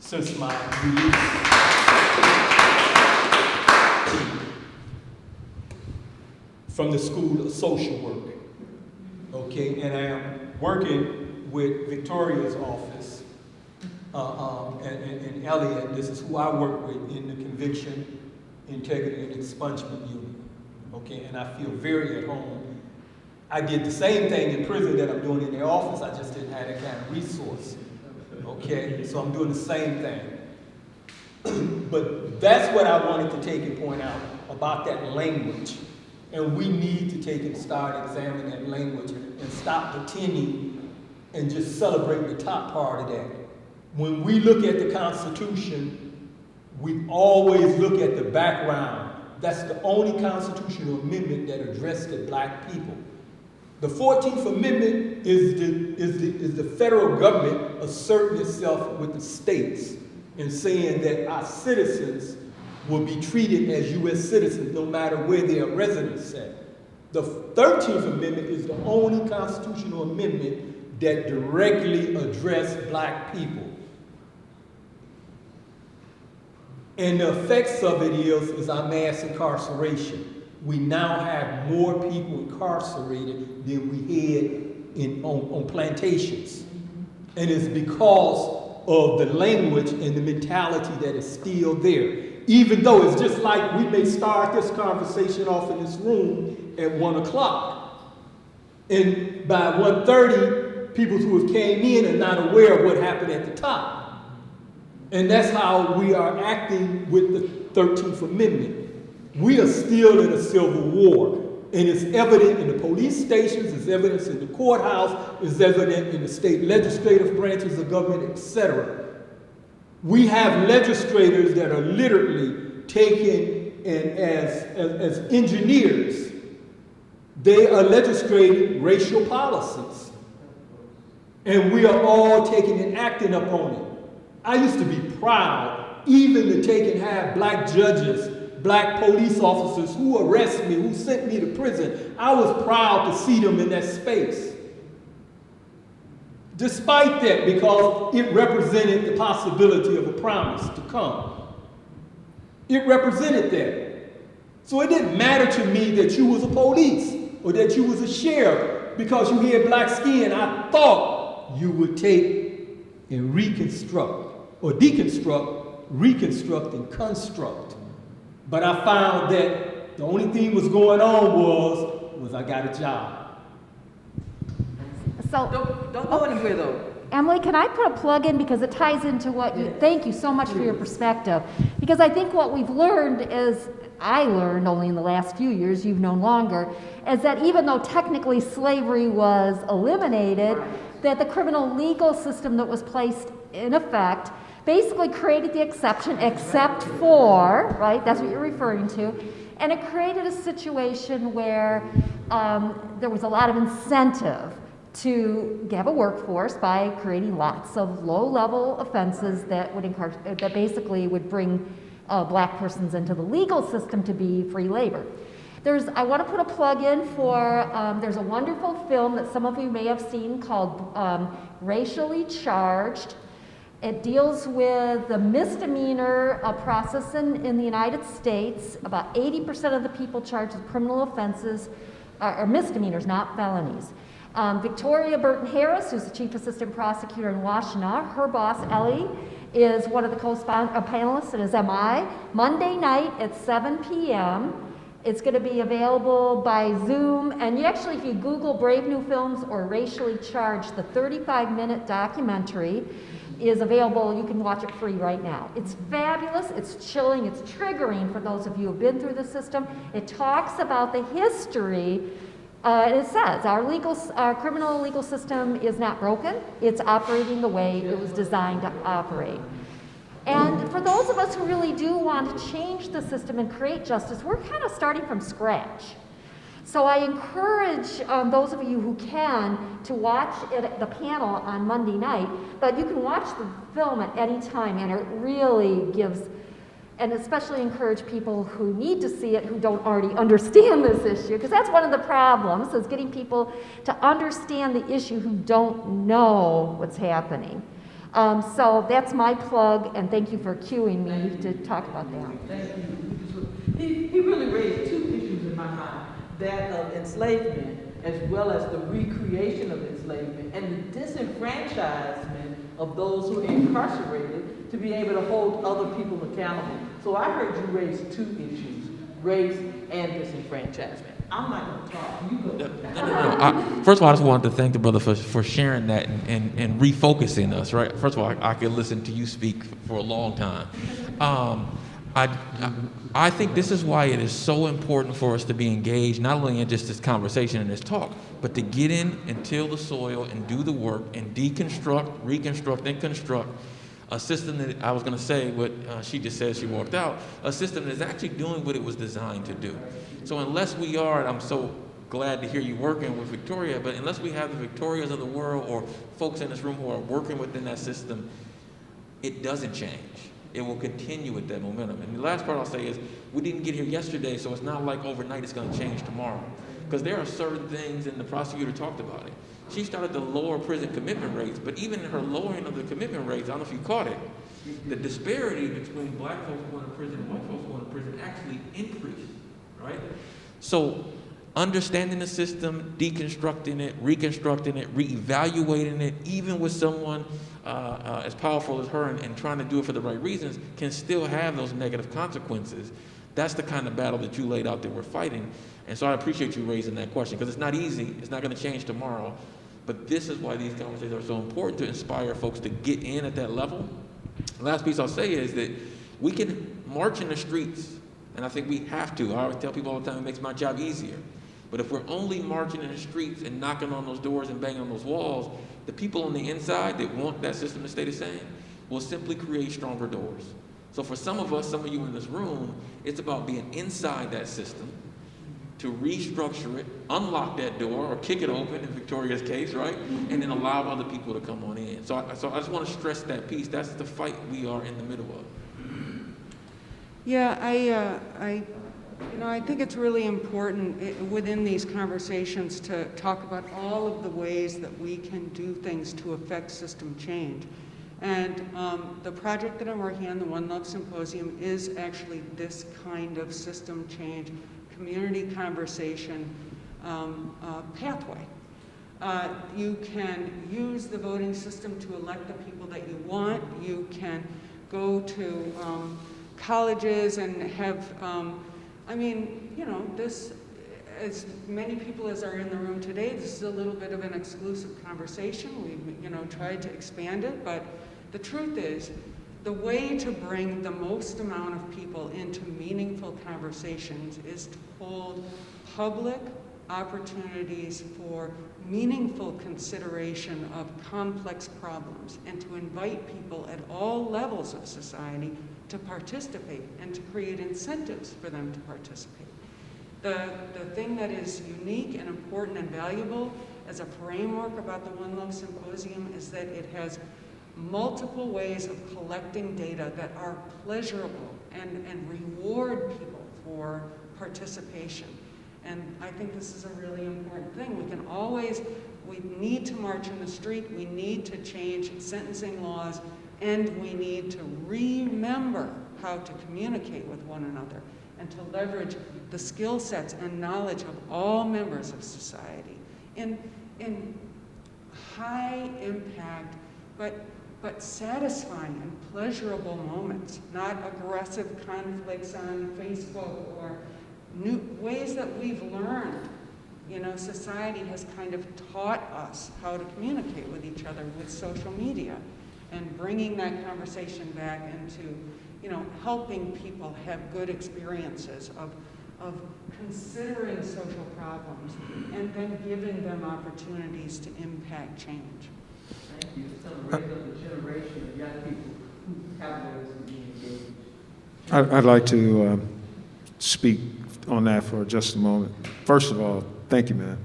since my release from the School of Social Work. Okay, and I am working with Victoria's office and Elliot. This is who I work with in the Conviction, Integrity, and Expungement Unit. Okay, and I feel very at home. I did the same thing in prison that I'm doing in the office. I just didn't have that kind of resource. Okay, so I'm doing the same thing. But that's what I wanted to take and point out about that language. And we need to take and start examining that language and stop pretending and just celebrate the top part of that. When we look at the Constitution, we always look at the background. That's the only constitutional amendment that addressed the black people. The 14th Amendment is the federal government asserting itself with the states and saying that our citizens will be treated as U.S. citizens no matter where their residence at. The 13th Amendment is the only constitutional amendment that directly addressed black people. And the effects of it is our mass incarceration. We now have more people incarcerated than we had on plantations. And it's because of the language and the mentality that is still there. Even though it's just like we may start this conversation off in this room at 1 o'clock. And by 1:30, people who have came in are not aware of what happened at the top. And that's how we are acting with the 13th Amendment. We are still in a civil war. And it's evident in the police stations, it's evident in the courthouse, it's evident in the state legislative branches of government, etc. We have legislators that are literally taken and as engineers. They are legislating racial policies. And we are all taking and acting upon it. I used to be proud even to take and have black judges, black police officers who arrest me, who sent me to prison. I was proud to see them in that space. Despite that, because it represented the possibility of a promise to come. It represented that. So it didn't matter to me that you was a police or that you was a sheriff because you had black skin. I thought you would take and reconstruct or deconstruct, reconstruct, and construct. But I found that the only thing was going on was I got a job. So, Don't go anywhere though. Emily, can I put a plug in because it ties into what you, thank you so much for your perspective. Because I think what we've learned is, I learned only in the last few years, you've known longer, is that even though technically slavery was eliminated, that the criminal legal system that was placed in effect basically created the exception except for, right, that's what you're referring to, and it created a situation where there was a lot of incentive to have a workforce by creating lots of low-level offenses that would that basically would bring black persons into the legal system to be free labor. I want to put a plug in for, there's a wonderful film that some of you may have seen called Racially Charged. It deals with the misdemeanor process in the United States. About 80% of the people charged with criminal offenses are misdemeanors, not felonies. Victoria Burton Harris, who's the Chief Assistant Prosecutor in Washtenaw, her boss, Ellie, is one of the panelists, and is MI. Monday night at 7 p.m. It's going to be available by Zoom, and actually, if you Google Brave New Films or Racially Charged, the 35-minute documentary is available. You can watch it free right now. It's fabulous, it's chilling, it's triggering for those of you who have been through the system. It talks about the history. And it says our criminal legal system is not broken. It's operating the way it was designed to operate. And for those of us who really do want to change the system and create justice, we're kind of starting from scratch. So I encourage those of you who can to watch the panel on Monday night, but you can watch the film at any time, and it really gives, and especially encourage people who need to see it who don't already understand this issue, because that's one of the problems, is getting people to understand the issue who don't know what's happening. So that's my plug, and thank you for cueing me to talk about that. Thank you. He really raised two issues in my mind, that of enslavement as well as the recreation of enslavement and the disenfranchisement of those who are incarcerated to be able to hold other people accountable. So I heard you raise two issues, race and disenfranchisement. I'm not going to talk. You go. No. First of all, I just wanted to thank the brother for sharing that and refocusing us, right? First of all, I could listen to you speak for a long time. I think this is why it is so important for us to be engaged, not only in just this conversation and this talk, but to get in and till the soil and do the work and deconstruct, reconstruct, and construct a system that I was going to say what she just said, she walked out, a system that is actually doing what it was designed to do. So unless we are, and I'm so glad to hear you working with Victoria, but unless we have the Victorias of the world or folks in this room who are working within that system, it doesn't change. It will continue with that momentum. And the last part I'll say is, we didn't get here yesterday, so it's not like overnight it's going to change tomorrow. Because there are certain things, and the prosecutor talked about it. She started to lower prison commitment rates, but even in her lowering of the commitment rates, I don't know if you caught it, the disparity between black folks going to prison and white folks going to prison actually increased, right? So understanding the system, deconstructing it, reconstructing it, reevaluating it, even with someone as powerful as her and trying to do it for the right reasons, can still have those negative consequences. That's the kind of battle that you laid out that we're fighting. And so I appreciate you raising that question, because it's not easy. It's not going to change tomorrow. But this is why these conversations are so important, to inspire folks to get in at that level. The last piece I'll say is that we can march in the streets, and I think we have to. I always tell people all the time, it makes my job easier. But if we're only marching in the streets and knocking on those doors and banging on those walls, the people on the inside that want that system to stay the same will simply create stronger doors. So for some of us, some of you in this room, it's about being inside that system, to restructure it, unlock that door, or kick it open in Victoria's case, right? And then allow other people to come on in. So I just want to stress that piece. That's the fight we are in the middle of. Yeah, I think it's really important within these conversations to talk about all of the ways that we can do things to affect system change. And the project that I'm working on, the One Love Symposium, is actually this kind of system change, community conversation pathway. You can use the voting system to elect the people that you want. You can go to colleges and have, this, as many people as are in the room today, this is a little bit of an exclusive conversation. We've, tried to expand it, but the truth is, the way to bring the most amount of people into meaningful conversations is to hold public opportunities for meaningful consideration of complex problems, and to invite people at all levels of society to participate and to create incentives for them to participate. The thing that is unique and important and valuable as a framework about the One Love Symposium is that it has multiple ways of collecting data that are pleasurable and reward people for participation. And I think this is a really important thing. We need to march in the street, we need to change sentencing laws, and we need to remember how to communicate with one another and to leverage the skill sets and knowledge of all members of society in high impact, but satisfying and pleasurable moments, not aggressive conflicts on Facebook or new ways that we've learned. Society has kind of taught us how to communicate with each other with social media, and bringing that conversation back into, helping people have good experiences of considering social problems and then giving them opportunities to impact change. Thank you. It's going to raise up a generation of young people who have ways to be engaged. I'd like to speak on that for just a moment. First of all, thank you, man.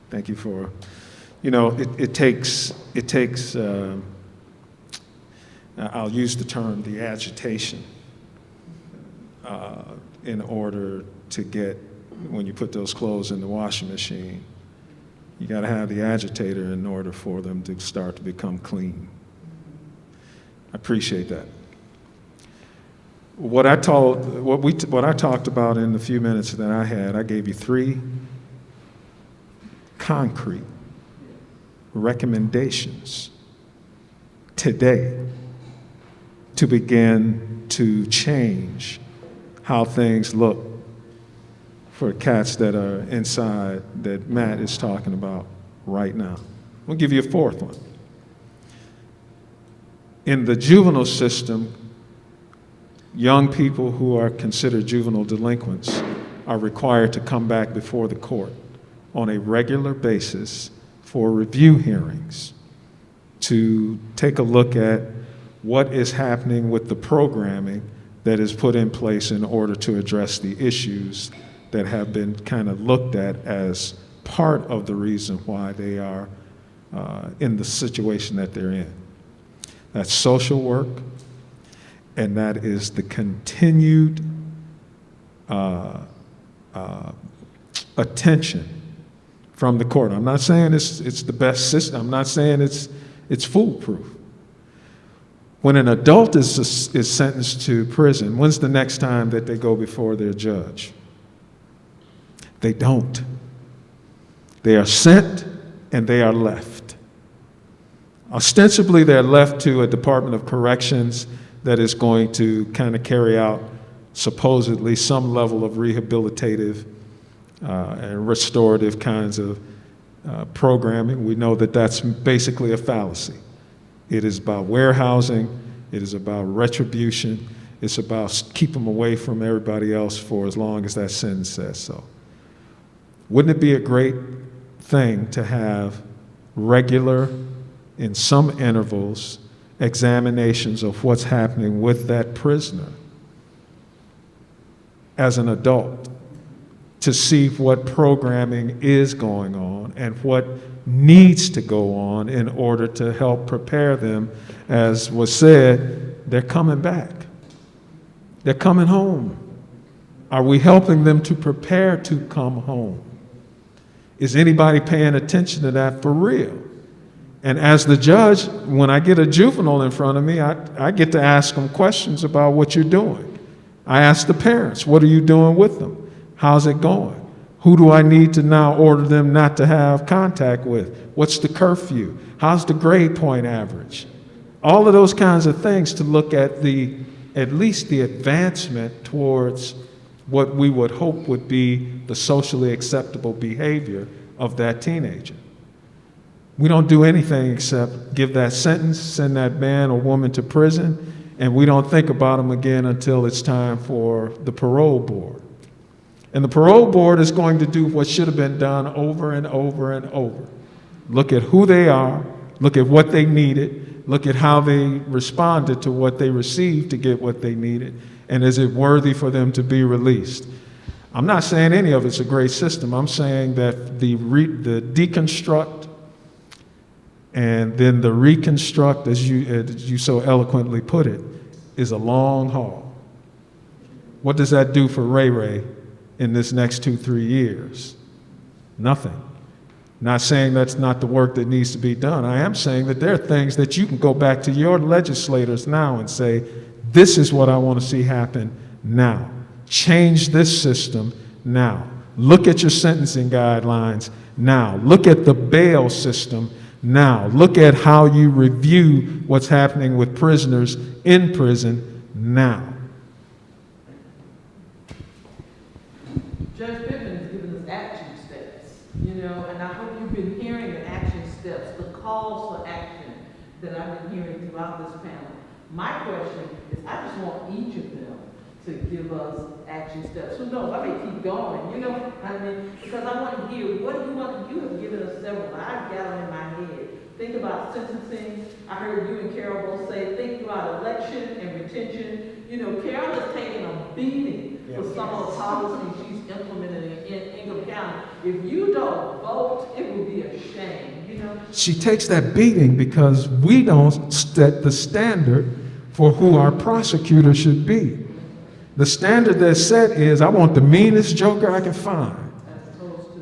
Thank you for, it takes. I'll use the term, the agitation, in order to get, when you put those clothes in the washing machine, you got to have the agitator in order for them to start to become clean. I appreciate that. What I talked about in the few minutes that I had, I gave you 3 concrete recommendations today to begin to change how things look for cats that are inside that Matt is talking about right now. We'll give you a 4th one. In the juvenile system, young people who are considered juvenile delinquents are required to come back before the court on a regular basis for review hearings to take a look at what is happening with the programming that is put in place in order to address the issues that have been kind of looked at as part of the reason why they are in the situation that they're in. That's social work, and that is the continued attention from the court. I'm not saying it's the best system. I'm not saying it's foolproof. When an adult is sentenced to prison, when's the next time that they go before their judge? They don't. They are sent and they are left. Ostensibly, they're left to a Department of Corrections that is going to kind of carry out supposedly some level of rehabilitative and restorative kinds of programming. We know that that's basically a fallacy. It is about warehousing. It is about retribution. It's about keep them away from everybody else for as long as that sentence says so. Wouldn't it be a great thing to have regular, in some intervals, examinations of what's happening with that prisoner as an adult, to see what programming is going on and what needs to go on in order to help prepare them. As was said, they're coming back. They're coming home. Are we helping them to prepare to come home? Is anybody paying attention to that for real? And as the judge, when I get a juvenile in front of me, I get to ask them questions about what you're doing. I ask the parents, what are you doing with them? How's it going? Who do I need to now order them not to have contact with? What's the curfew? How's the grade point average? All of those kinds of things to look at least the advancement towards what we would hope would be the socially acceptable behavior of that teenager. We don't do anything except give that sentence, send that man or woman to prison, and we don't think about them again until it's time for the parole board. And the parole board is going to do what should have been done over and over and over. Look at who they are, look at what they needed, look at how they responded to what they received to get what they needed, and is it worthy for them to be released? I'm not saying any of it's a great system. I'm saying that the deconstruct and then the reconstruct, as you so eloquently put it, is a long haul. What does that do for Ray Ray in this next 2-3 years? Nothing. Not saying that's not the work that needs to be done. I am saying that there are things that you can go back to your legislators now and say, this is what I want to see happen now. Change this system now. Look at your sentencing guidelines now. Look at the bail system now. Look at how you review what's happening with prisoners in prison now. Judge Pittman has given us action steps, and I hope you've been hearing the action steps, the calls for action that I've been hearing throughout this panel. My question is, I just want each of them to give us action steps. Who knows, I may keep going, because I want to hear, what do you want? You have given us several, but I've got them in my head. Think about sentencing. I heard you and Carol both say, think about election and retention. Carol has taken a beating for some of the policies she's implemented in Ingham County. If you don't vote, it would be a shame, She takes that beating because we don't set the standard for who our prosecutor should be. The standard that's set is, I want the meanest joker I can find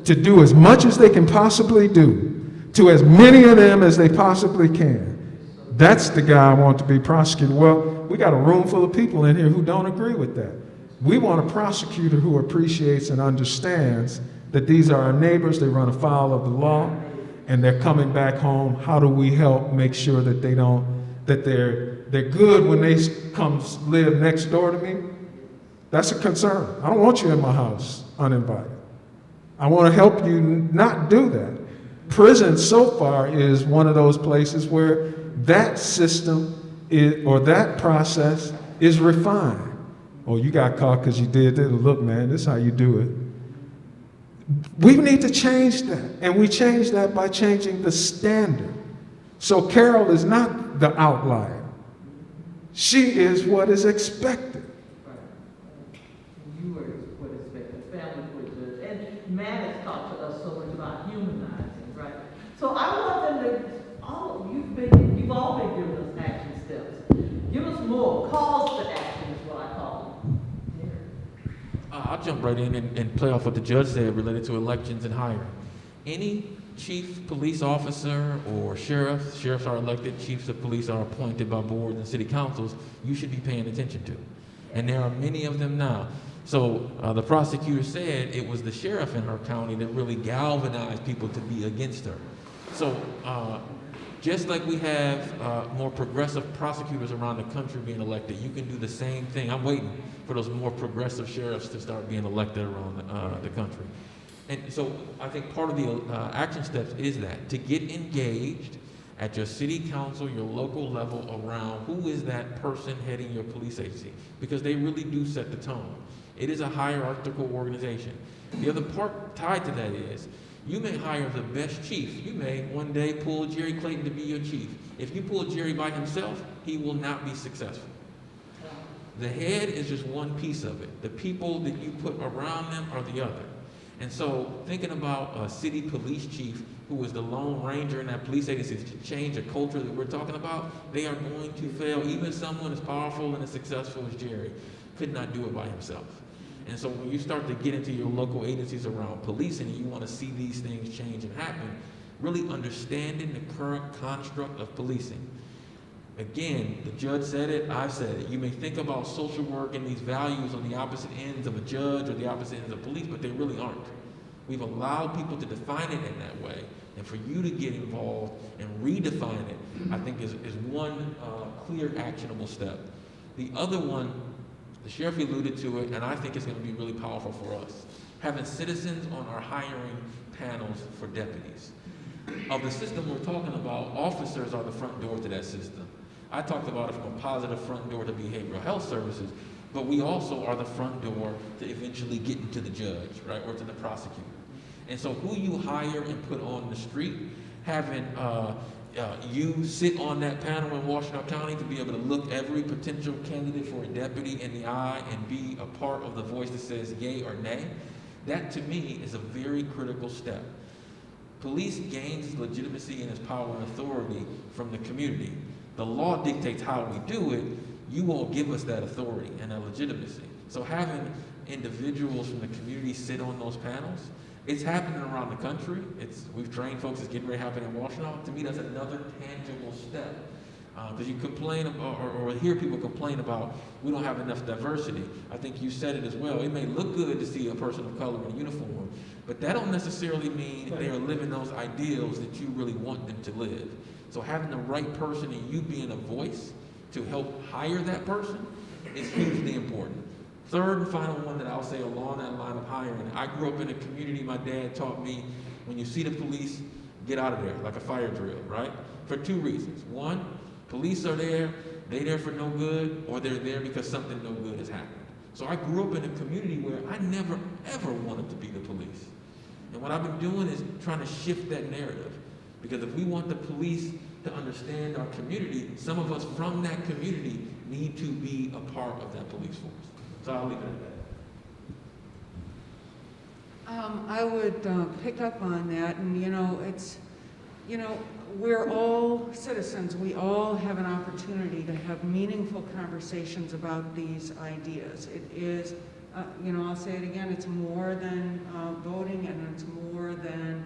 to do as much as they can possibly do, to as many of them as they possibly can. that's the guy I want to be prosecuted. Well, we got a room full of people in here who don't agree with that. We want a prosecutor who appreciates and understands that these are our neighbors, they run afoul of the law, and they're coming back home. How do we help make sure that they're good when they come live next door to me? That's a concern. I don't want you in my house uninvited. I want to help you not do that. Prison so far is one of those places where that system or that process is refined. Oh, you got caught because you did this. Look, man, this is how you do it. We need to change that, and we change that by changing the standard. So Carol is not the outlier. She is what is expected. You are what is expected, family court judge. And Matt has talked to us so much about humanizing, right? So I want them to, you've all been giving us action steps. Give us more. Calls to action is what I call them. I'll jump right in and play off what the judge said related to elections and hiring. Any chief police officer or sheriffs are elected, chiefs of police are appointed by boards and city councils, you should be paying attention to. And there are many of them now. So the prosecutor said it was the sheriff in her county that really galvanized people to be against her. So just like we have more progressive prosecutors around the country being elected, you can do the same thing. I'm waiting for those more progressive sheriffs to start being elected around the country. And so I think part of the action steps is that, to get engaged at your city council, your local level around who is that person heading your police agency, because they really do set the tone. It is a hierarchical organization. The other part tied to that is, you may hire the best chief. You may one day pull Jerry Clayton to be your chief. If you pull Jerry by himself, he will not be successful. The head is just one piece of it. The people that you put around them are the other. And so thinking about a city police chief who is the lone ranger in that police agency to change the culture that we're talking about, they are going to fail. Even someone as powerful and as successful as Jerry could not do it by himself. And so when you start to get into your local agencies around policing and you want to see these things change and happen, really understanding the current construct of policing. Again, the judge said it, I've said it. You may think about social work and these values on the opposite ends of a judge or the opposite ends of police, but they really aren't. We've allowed people to define it in that way. And for you to get involved and redefine it, I think is one clear, actionable step. The other one, the sheriff alluded to it, and I think it's going to be really powerful for us. Having citizens on our hiring panels for deputies. Of the system we're talking about, officers are the front door to that system. I talked about it from a positive front door to behavioral health services, but we also are the front door to eventually getting to the judge, right, or to the prosecutor. And so who you hire and put on the street, having you sit on that panel in Washtenaw County to be able to look every potential candidate for a deputy in the eye and be a part of the voice that says yay or nay, that to me is a very critical step. Police gains its legitimacy and its power and authority from the community. The law dictates how we do it. You won't give us that authority and that legitimacy. So having individuals from the community sit on those panels, it's happening around the country. We've trained folks, it's getting ready to happen in Washtenaw. To me, that's another tangible step. Because you complain about, or hear people complain about, we don't have enough diversity. I think you said it as well. It may look good to see a person of color in a uniform, but that don't necessarily mean they are living those ideals that you really want them to live. So having the right person and you being a voice to help hire that person is hugely important. Third and final one that I'll say along that line of hiring, I grew up in a community, my dad taught me, when you see the police, get out of there, like a fire drill, right? For two reasons. One, police are there, they're there for no good, or they're there because something no good has happened. So I grew up in a community where I never, ever wanted to be the police. And what I've been doing is trying to shift that narrative. Because if we want the police to understand our community, some of us from that community need to be a part of that police force. So I'll leave it at that. I would pick up on that, and we're all citizens. We all have an opportunity to have meaningful conversations about these ideas. It is, I'll say it again, it's more than voting, and it's more than,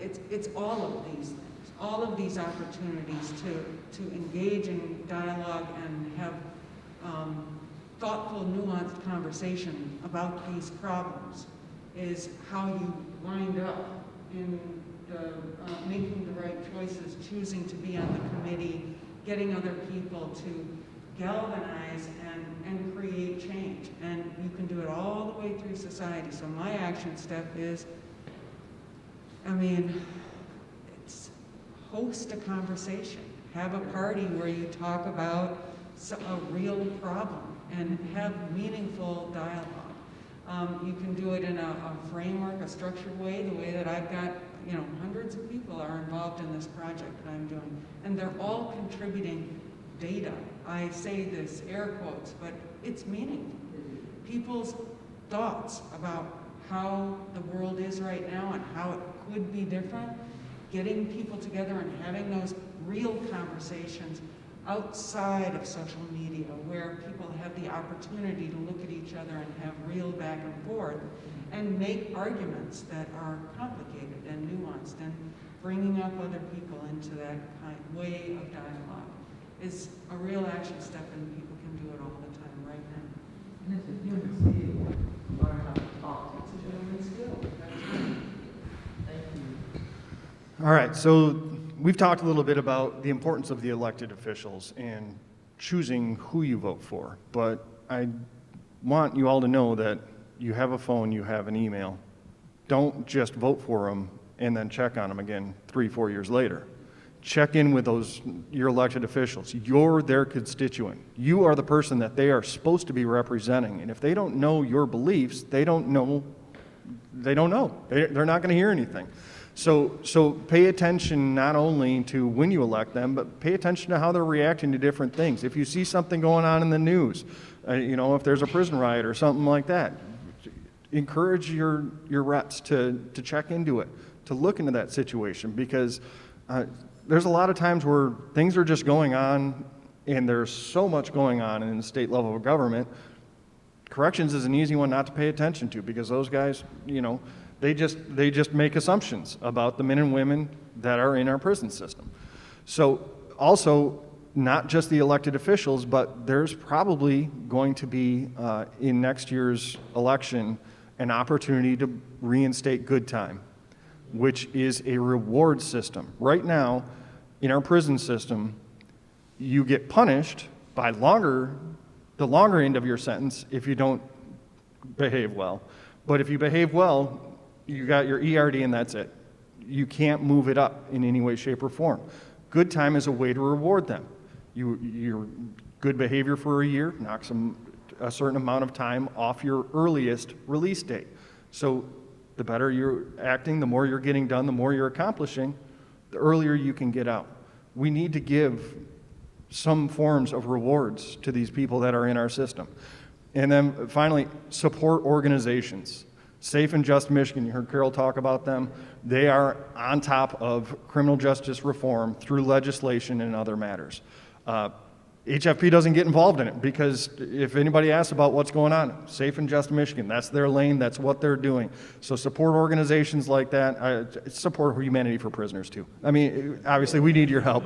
it's all of these things. all of these opportunities to engage in dialogue and have thoughtful, nuanced conversation about these problems is how you wind up in making the right choices, choosing to be on the committee, getting other people to galvanize and create change. And you can do it all the way through society. So my action step is, it's host a conversation. Have a party where you talk about a real problem and have meaningful dialogue. You can do it in a framework, a structured way, the way that I've got, hundreds of people are involved in this project that I'm doing. And they're all contributing data. I say this air quotes, but it's meaningful. People's thoughts about how the world is right now and how it could be different, getting people together and having those real conversations outside of social media where people have the opportunity to look at each other and have real back and forth and make arguments that are complicated and nuanced, and bringing up other people into that way of dialogue is a real action step, and people can do it all the time right now. And it's a human skill. Learn how to talk. It's a human skill. That's right. Thank you. All right, so we've talked a little bit about the importance of the elected officials and choosing who you vote for, but I want you all to know that you have a phone, you have an email. Don't just vote for them and then check on them again 3-4 years later. Check in with your elected officials. You're their constituent. You are the person that they are supposed to be representing, and if they don't know your beliefs, they don't know. They're not going to hear anything. So pay attention not only to when you elect them, but pay attention to how they're reacting to different things. If you see something going on in the news, if there's a prison riot or something like that, encourage your reps to check into it, to look into that situation, because there's a lot of times where things are just going on and there's so much going on in the state level of government. Corrections is an easy one not to pay attention to, because those guys, they just make assumptions about the men and women that are in our prison system. So also, not just the elected officials, but there's probably going to be, in next year's election, an opportunity to reinstate good time, which is a reward system. Right now, in our prison system, you get punished by the longer end of your sentence if you don't behave well. But if you behave well, you got your ERD and that's it. You can't move it up in any way, shape, or form. Good time is a way to reward them. Your good behavior for a year knocks a certain amount of time off your earliest release date. So the better you're acting, the more you're getting done, the more you're accomplishing, the earlier you can get out. We need to give some forms of rewards to these people that are in our system. And then finally, support organizations. Safe and Just Michigan, you heard Carol talk about them. They are on top of criminal justice reform through legislation and other matters. HFP doesn't get involved in it, because if anybody asks about what's going on, Safe and Just Michigan, that's their lane, that's what they're doing. So support organizations like that. Support Humanity for Prisoners too. Obviously we need your help.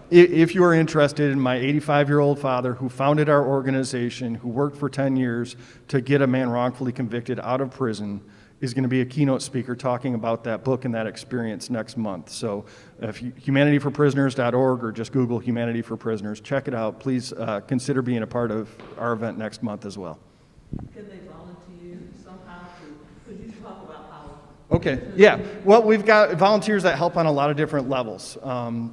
If you are interested in my 85-year-old father who founded our organization, who worked for 10 years to get a man wrongfully convicted out of prison, is going to be a keynote speaker talking about that book and that experience next month. So if humanityforprisoners.org, or just Google Humanity for Prisoners, check it out. Please consider being a part of our event next month as well. Can they volunteer somehow? Could you talk about how? Okay, yeah. Well, we've got volunteers that help on a lot of different levels.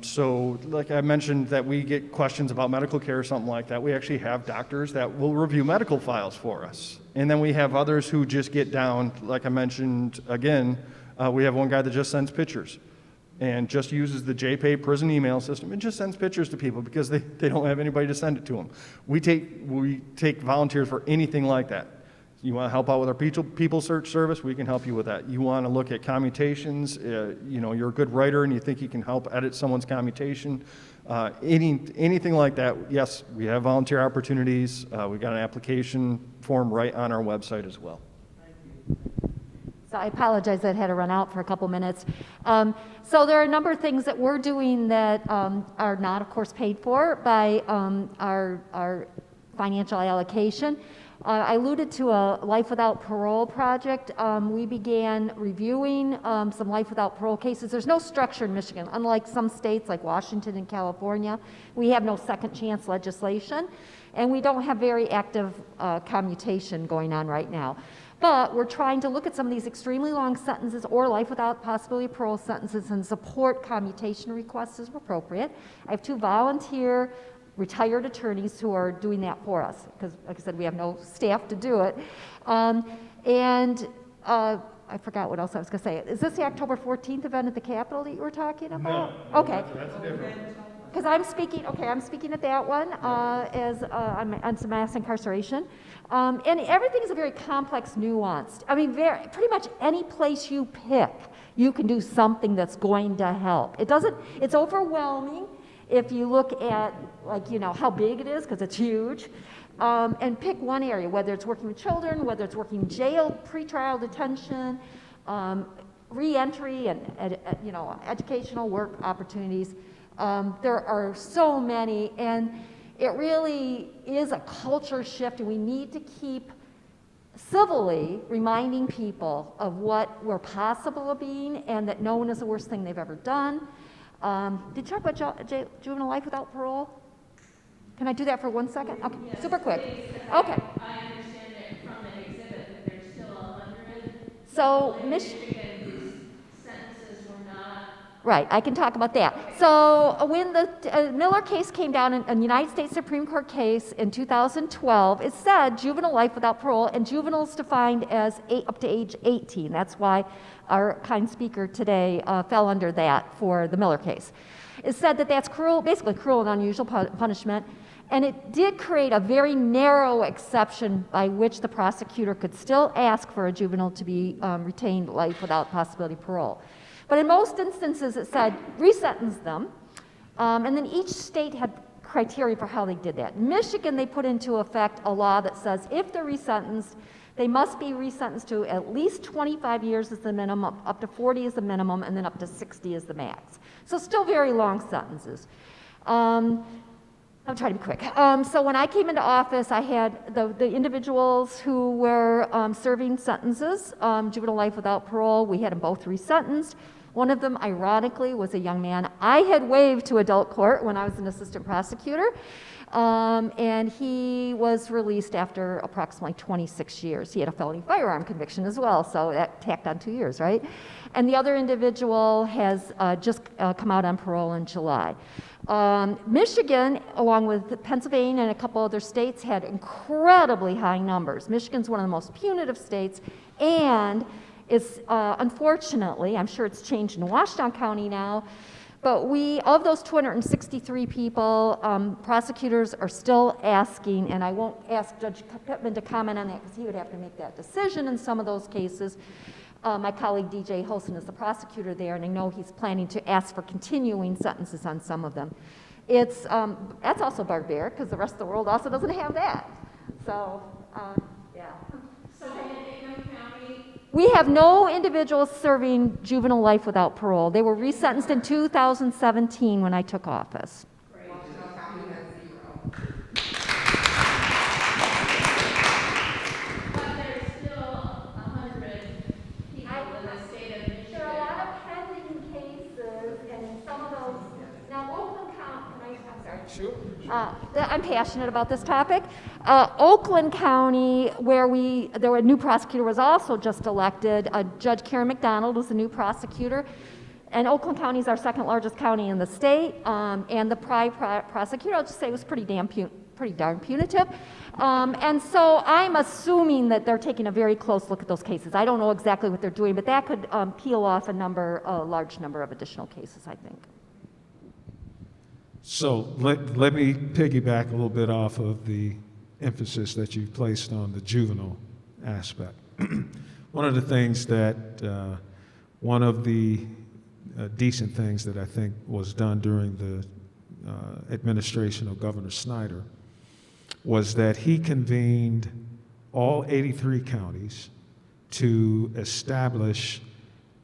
So like I mentioned, that we get questions about medical care or something like that. We actually have doctors that will review medical files for us. And then we have others who just get down, like I mentioned again, we have one guy that just sends pictures and just uses the JPay prison email system and just sends pictures to people because they don't have anybody to send it to them. We take volunteers for anything like that. You want to help out with our people search service, we can help you with that. You want to look at commutations, you're a good writer and you think you can help edit someone's commutation, anything like that, yes, we have volunteer opportunities. We've got an application form right on our website as well. Thank you. So I apologize that I had to run out for a couple minutes. So there are a number of things that we're doing that are not, of course, paid for by our financial allocation. I alluded to a Life Without Parole project. We began reviewing some Life Without Parole cases. There's no structure in Michigan. Unlike some states like Washington and California, we have no second chance legislation, and we don't have very active commutation going on right now. But we're trying to look at some of these extremely long sentences or life without possibility of parole sentences and support commutation requests as appropriate. I have 2 volunteer retired attorneys who are doing that for us because, like I said, we have no staff to do it. I forgot what else I was going to say. Is this the October 14th event at the Capitol that you were talking about? No. Okay. That's different. Because I'm speaking at that one on some mass incarceration. And everything is a very complex, nuanced. I mean, pretty much any place you pick, you can do something that's going to help. It's overwhelming if you look at, how big it is, because it's huge. And pick one area, whether it's working with children, whether it's working jail, pretrial detention, reentry, and educational work opportunities. There are so many, and it really is a culture shift, and we need to keep civilly reminding people of what we're possible of being and that no one is the worst thing they've ever done. Did you talk about juvenile life without parole? Can I do that for 1 second? Okay, yes, super quick. Okay. I understand it from an exhibit that there's still 100. So, Michigan whose sentences were not. Right, I can talk about that. So when the Miller case came down in a United States Supreme Court case in 2012, it said juvenile life without parole, and juveniles defined as up to age 18. That's why our kind speaker today fell under that for the Miller case. It said that that's cruel, basically cruel and unusual punishment, and it did create a very narrow exception by which the prosecutor could still ask for a juvenile to be retained life without possibility of parole. But in most instances, it said resentence them, and then each state had criteria for how they did that. In Michigan, they put into effect a law that says if they're resentenced, they must be resentenced to at least 25 years as the minimum, up to 40 as the minimum, and then up to 60 as the max. So still very long sentences. I'm trying to be quick. So when I came into office, I had the individuals who were serving sentences, juvenile life without parole. We had them both resentenced. One of them, ironically, was a young man I had waived to adult court when I was an assistant prosecutor, and he was released after approximately 26 years. He had a felony firearm conviction as well, so that tacked on 2 years, right? And the other individual has just come out on parole in July. Michigan, along with Pennsylvania and a couple other states, had incredibly high numbers. Michigan's one of the most punitive states, and it's unfortunately, I'm sure it's changed in Washtenaw County now, but of those 263 people, prosecutors are still asking, and I won't ask Judge Pittman to comment on that because he would have to make that decision in some of those cases. My colleague DJ Holson is the prosecutor there, and I know he's planning to ask for continuing sentences on some of them. That's also barbaric because the rest of the world also doesn't have that. So, yeah. So in Ingham County, we have no individuals serving juvenile life without parole. They were resentenced in 2017 when I took office. Washtenaw County has 0. But there's still 100 people in the state of Michigan. There are a lot of pending cases, and in some of those, now Oakland County, I'm sorry. Sure. I'm passionate about this topic. Oakland County, where a new prosecutor was also just elected. Judge Karen McDonald was the new prosecutor. And Oakland County is our second largest county in the state. And the prior prosecutor, I'll just say, was pretty darn punitive. And so I'm assuming that they're taking a very close look at those cases. I don't know exactly what they're doing, but that could peel off a large number of additional cases, I think. So let me piggyback a little bit off of the emphasis that you placed on the juvenile aspect. One of the things that, one of the decent things that I think was done during the administration of Governor Snyder was that he convened all 83 counties to establish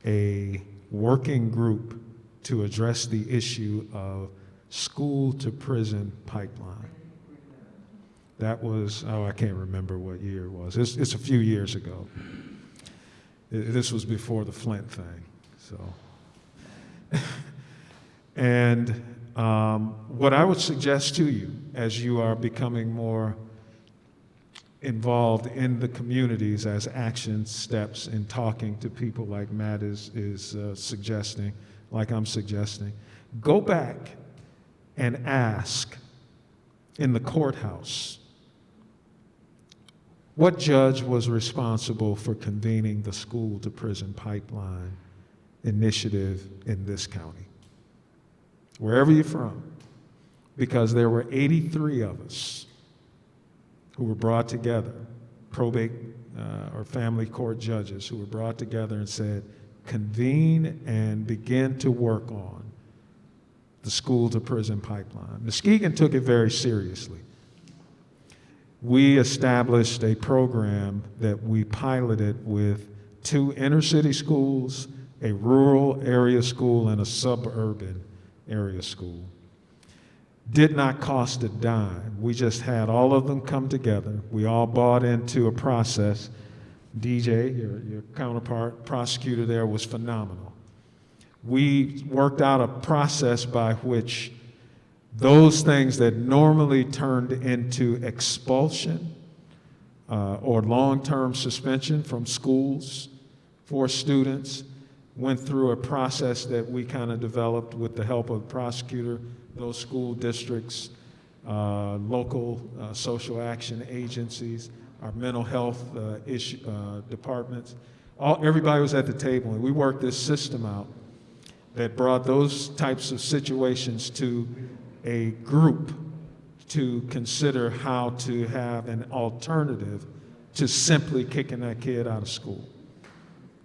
a working group to address the issue of school to prison pipeline. That was, I can't remember what year it was. It's a few years ago. This was before the Flint thing, so. And what I would suggest to you as you are becoming more involved in the communities as action steps in talking to people like Matt is suggesting, like I'm suggesting, go back and ask in the courthouse, what judge was responsible for convening the school to prison pipeline initiative in this county? Wherever you're from, because there were 83 of us who were brought together, probate or family court judges who were brought together and said, convene and begin to work on the school to prison pipeline. Muskegon took it very seriously. We established a program that we piloted with 2 inner city schools, a rural area school, and a suburban area school. Did not cost a dime. We just had all of them come together. We all bought into a process. DJ, your counterpart, prosecutor there, was phenomenal. We worked out a process by which those things that normally turned into expulsion or long-term suspension from schools for students went through a process that we kind of developed with the help of the prosecutor, those school districts, local social action agencies, our mental health departments. Everybody was at the table, and we worked this system out that brought those types of situations to a group to consider how to have an alternative to simply kicking that kid out of school.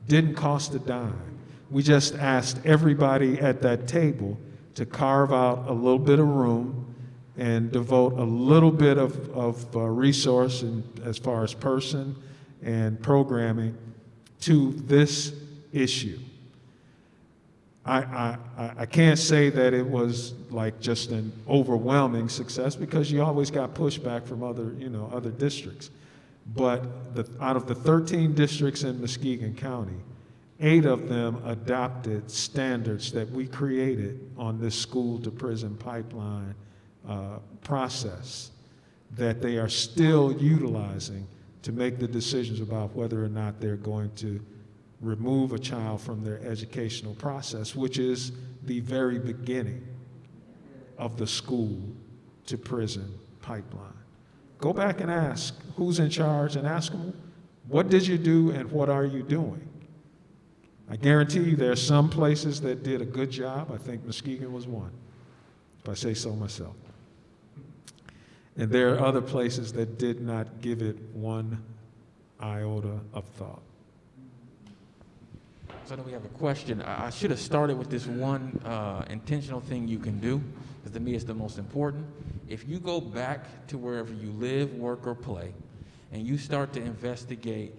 Didn't cost a dime. We just asked everybody at that table to carve out a little bit of room and devote a little bit of resource as far as person and programming to this issue. I can't say that it was like just an overwhelming success, because you always got pushback from other districts. But out of the 13 districts in Muskegon County, 8 of them adopted standards that we created on this school to prison pipeline process that they are still utilizing to make the decisions about whether or not they're going to remove a child from their educational process, which is the very beginning of the school to prison pipeline. Go back and ask who's in charge and ask them, what did you do and what are you doing? I guarantee you there are some places that did a good job. I think Muskegon was one, if I say so myself. And there are other places that did not give it one iota of thought. So I know we have a question. I should have started with this one intentional thing you can do, because to me it's the most important. If you go back to wherever you live, work, or play, and you start to investigate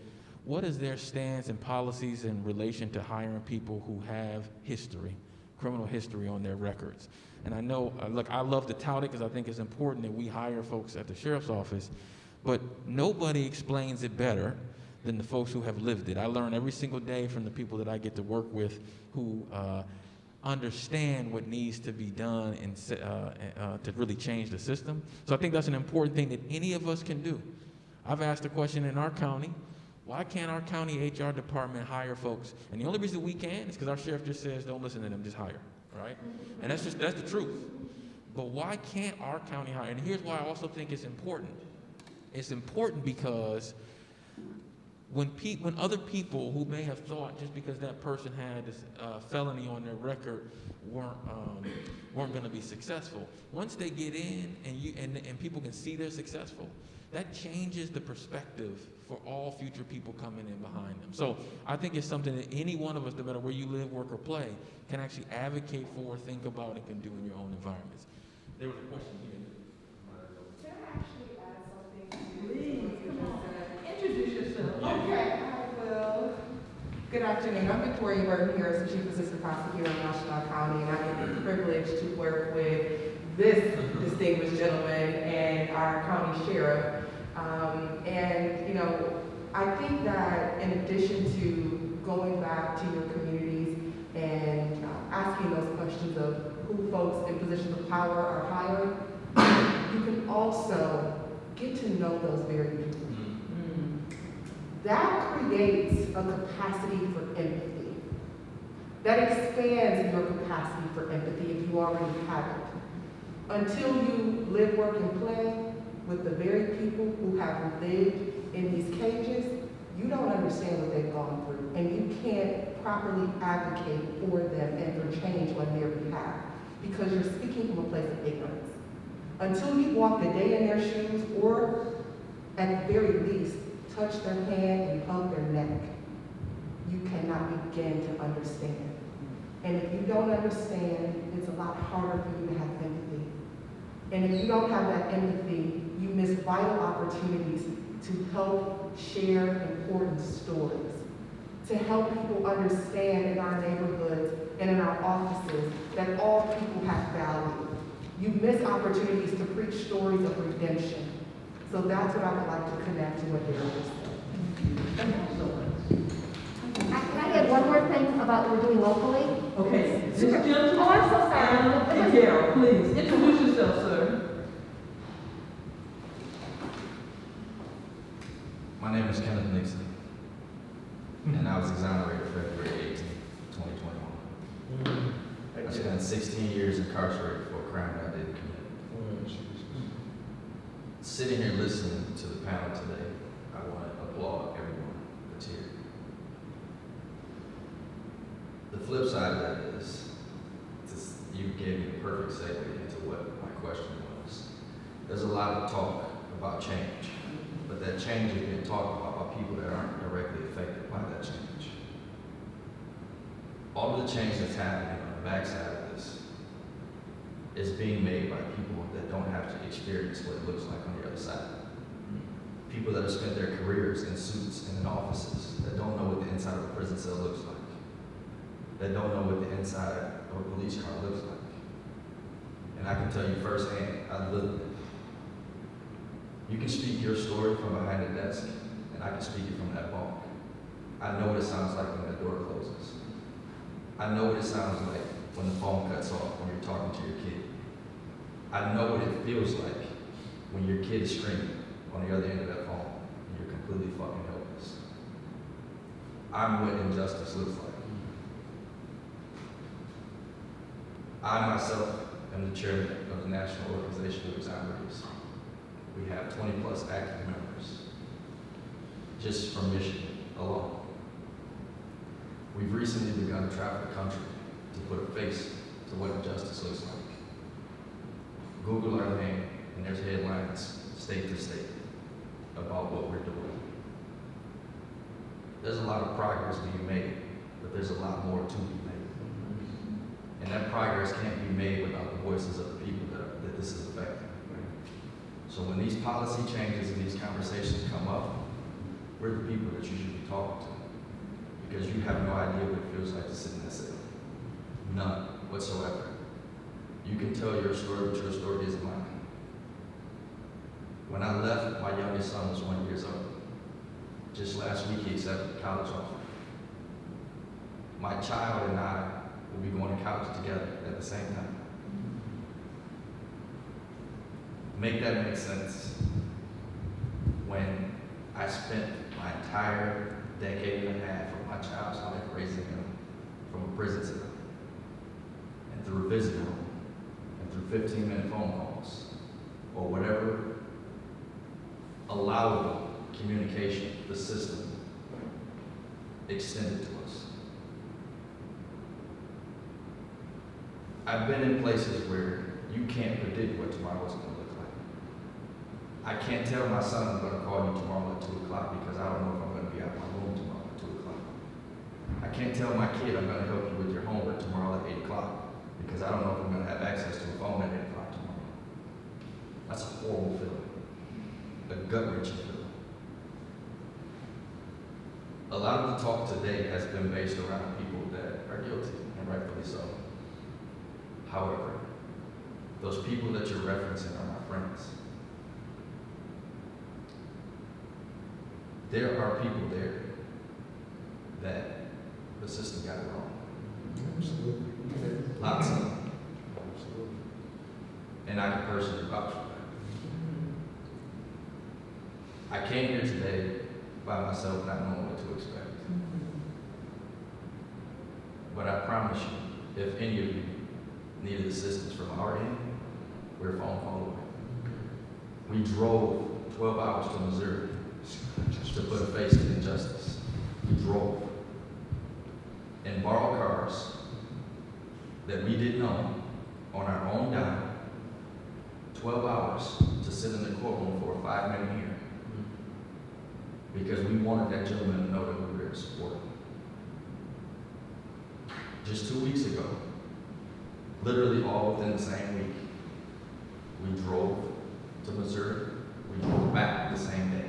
what is their stance and policies in relation to hiring people who have history, criminal history on their records. And I know, look, I love to tout it because I think it's important that we hire folks at the sheriff's office, but nobody explains it better than the folks who have lived it. I learn every single day from the people that I get to work with who understand what needs to be done and to really change the system. So I think that's an important thing that any of us can do. I've asked a question in our county, why can't our county HR department hire folks? And the only reason we can is because our sheriff just says, don't listen to them, just hire, right? And that's the truth. But why can't our county hire? And here's why I also think it's important. It's important because when other people who may have thought just because that person had this felony on their record weren't going to be successful, once they get in and people can see they're successful, that changes the perspective for all future people coming in behind them. So I think it's something that any one of us, no matter where you live, work, or play, can actually advocate for, think about, and can do in your own environments. There was a question here. Can I actually add something to please, come on. Introduce yourself. Okay, I will. Burton here as the Chief Assistant Prosecutor in Washtenaw County, and I get the privilege to work with this distinguished gentleman and our county sheriff. I think that in addition to going back to your communities and asking those questions of who folks in positions of power are hiring, you can also get to know those very people. That creates a capacity for empathy. That expands your capacity for empathy if you already have it. Until you live, work, and play with the very people who have lived in these cages, you don't understand what they've gone through, and you can't properly advocate for them and for change on their behalf because you're speaking from a place of ignorance. Until you walk a day in their shoes, or at the very least, touch their hand and hug their neck, you cannot begin to understand. And if you don't understand, it's a lot harder for you to have empathy. And if you don't have that empathy, you miss vital opportunities to help share important stories, to help people understand in our neighborhoods and in our offices that all people have value. You miss opportunities to preach stories of redemption. So that's what I would like to connect to what Derrick was saying. Can I add one more thing about what we're doing locally? Okay, this Sure. gentleman, Oh, I'm so sorry. Anna and Carol, please, introduce yourself, sir. My name is Kenneth Nixon, and I was exonerated February 18, 2021. I spent 16 years incarcerated for a crime that I didn't commit. Sitting here listening to the panel today, I want to applaud everyone that's here. The flip side of that is, you gave me a perfect segue into what my question was. There's a lot of talk about change, but that change is being talked about by people that aren't directly affected by that change. All of the change that's happening on the backside of this is being made by people that don't have to experience what it looks like on the other side. People that have spent their careers in suits and in offices that don't know what the inside of a prison cell looks like, that don't know what the inside of a police car looks like. And I can tell you firsthand, I lived it. You can speak your story from behind the desk, and I can speak it from that bunk. I know what it sounds like when that door closes. I know what it sounds like when the phone cuts off when you're talking to your kid. I know what it feels like when your kid is screaming on the other end of that phone and you're completely fucking helpless. I'm what injustice looks like. I myself am the chairman of the National Organization of Exonerees. We have 20 plus active members just from Michigan alone. We've recently begun to travel the country to put a face to what injustice looks like. Google our name, and there's headlines state to state about what we're doing. There's a lot of progress being made, but there's a lot more to be made. And that progress can't be made without the voices of the people that this is affecting. So when these policy changes and these conversations come up, we're the people that you should be talking to, because you have no idea what it feels like to sit in that cell. None whatsoever. You can tell your story, but your story isn't mine. When I left, my youngest son was 1 year old. Just last week, he accepted a college offer. My child and I will be going to college together at the same time. Make that make sense when I spent my entire decade and a half of my child's life raising him from a prison cell, and through a visiting room, and through 15-minute phone calls, or whatever allowable communication the system extended to us. I've been in places where you can't predict what tomorrow's going to look like. I can't tell my son I'm going to call you tomorrow at 2 o'clock because I don't know if I'm going to be out of my room tomorrow at 2 o'clock. I can't tell my kid I'm going to help you with your homework tomorrow at 8 o'clock because I don't know if I'm going to have access to a phone at 8 o'clock tomorrow. That's a horrible feeling, a gut-wrenching feeling. A A lot of the talk today has been based around people that are guilty, and rightfully so. However, those people that you're referencing are my friends. There are people there that the system got it wrong. Absolutely. Lots of them. And I can personally vouch for that. I came here today by myself not knowing what to expect. But I promise you, if any of you needed assistance from our end, we're a phone call away. We drove 12 hours to Missouri to put a face to injustice. We drove and borrowed cars that we didn't own on our own dime, 12 hours to sit in the courtroom for a 5-minute hearing because we wanted that gentleman to know that we were there to support him. Just 2 weeks ago, literally all within the same week, we drove to Missouri. We drove back the same day.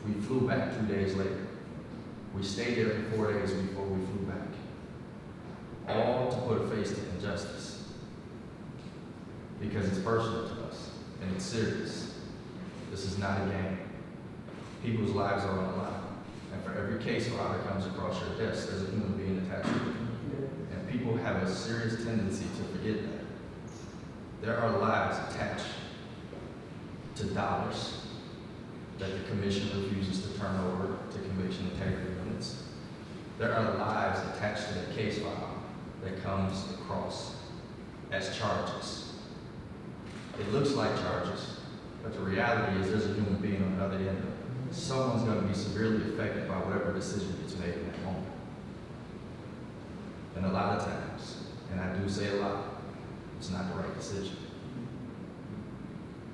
We flew back 2 days later. We stayed there for 4 days before we flew back. All to put a face to injustice. Because it's personal to us, and it's serious. This is not a game. People's lives are on the line. And for every case file that comes across your desk, there's a human being attached to it. And people have a serious tendency to forget that. There are lives attached to dollars that the commission refuses to turn over to conviction integrity units. There are lives attached to the case file that comes across as charges. It looks like charges, but the reality is there's a human being on the other end of it. Someone's going to be severely affected by whatever decision gets made in that moment. And a lot of times, and I do say a lot, it's not the right decision.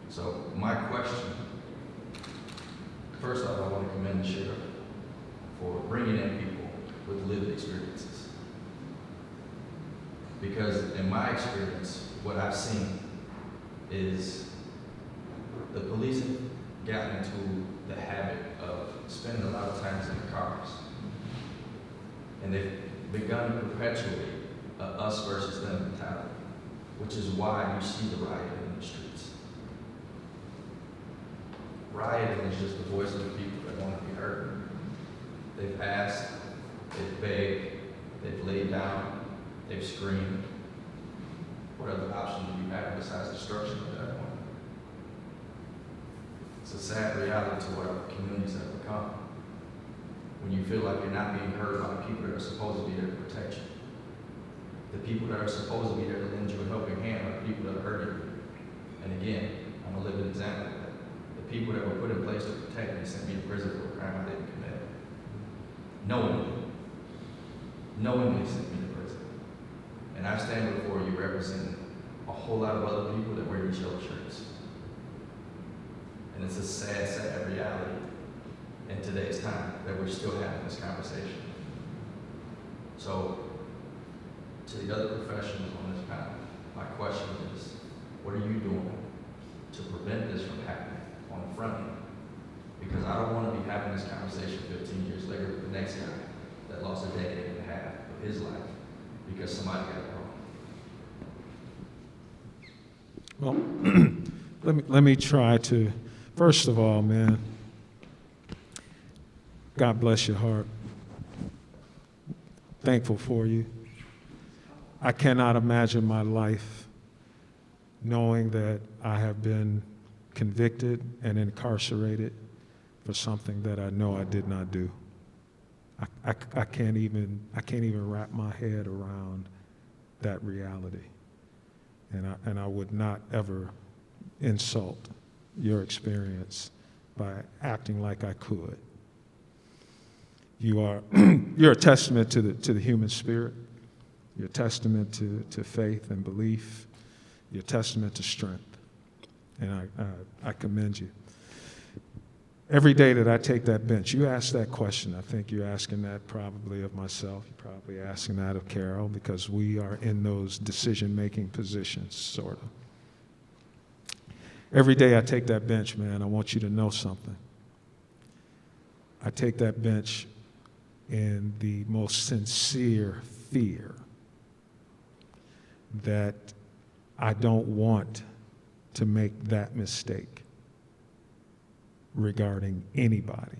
So my question, first off, I want to commend the sheriff for bringing in people with lived experiences. Because in my experience, what I've seen is the police have gotten into the habit of spending a lot of time in the cars. And they've begun to perpetuate us versus them mentality, which is why you see the rioting in the streets. Rioting is just the voice of the people that want to be heard. They've asked, they've begged, they've laid down, they've screamed. What other option do you have besides destruction at that point? It's a sad reality to what our communities have become. When you feel like you're not being heard by the people that are supposed to be there to protect you. The people that are supposed to be there to lend you a helping hand are the people that are hurting you. And again, I'm a living example of that. The people that were put in place to protect me sent me to prison for a crime I didn't commit. Knowingly sent me to prison. And I stand before you representing a whole lot of other people that wear these yellow shirts. And it's a sad, sad reality in today's time that we're still having this conversation. So, to the other professionals on this panel, my question is, what are you doing to prevent this from happening on the front end? Because I don't want to be having this conversation 15 years later with the next guy that lost a decade and a half of his life because somebody got it wrong. Well, let me try to, first of all, man, God bless your heart. Thankful for you. I cannot imagine my life knowing that I have been convicted and incarcerated for something that I know I did not do. I can't even wrap my head around that reality. And I would not ever insult your experience by acting like I could. You're a testament to the human spirit. You're a testament to faith and belief. You're a testament to strength. And I commend you. Every day that I take that bench, you ask that question. I think you're asking that probably of myself. You're probably asking that of Carol, because we are in those decision-making positions, sort of. Every day I take that bench, man, I want you to know something. I take that bench in the most sincere fear that I don't want to make that mistake regarding anybody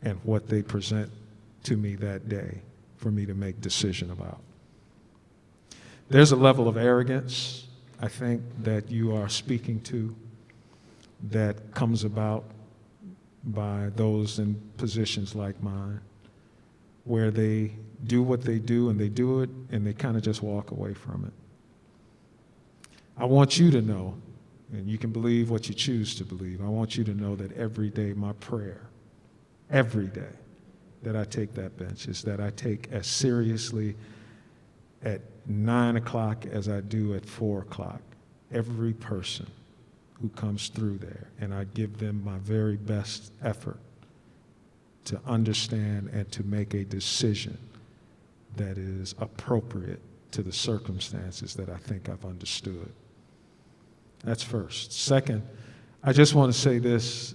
and what they present to me that day for me to make decision about. There's a level of arrogance, I think, that you are speaking to that comes about by those in positions like mine, where they do what they do and they do it and they kind of just walk away from it. I want you to know, and you can believe what you choose to believe, I want you to know that every day my prayer, every day that I take that bench, is that I take as seriously at 9 o'clock as I do at 4 o'clock every person who comes through there, and I give them my very best effort to understand and to make a decision that is appropriate to the circumstances that I think I've understood. That's first. Second, I just want to say this.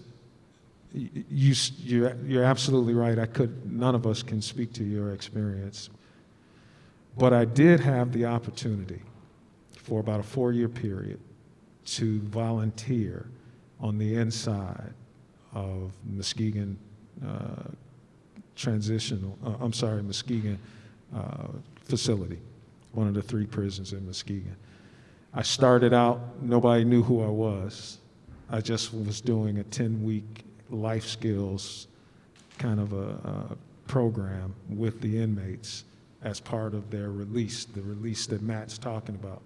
You're absolutely right. None of us can speak to your experience. But I did have the opportunity for about a 4-year period to volunteer on the inside of Muskegon Muskegon facility, one of the 3 prisons in Muskegon. I started out, nobody knew who I was. I just was doing a 10-week life skills kind of a program with the inmates as part of their release, the release that Matt's talking about.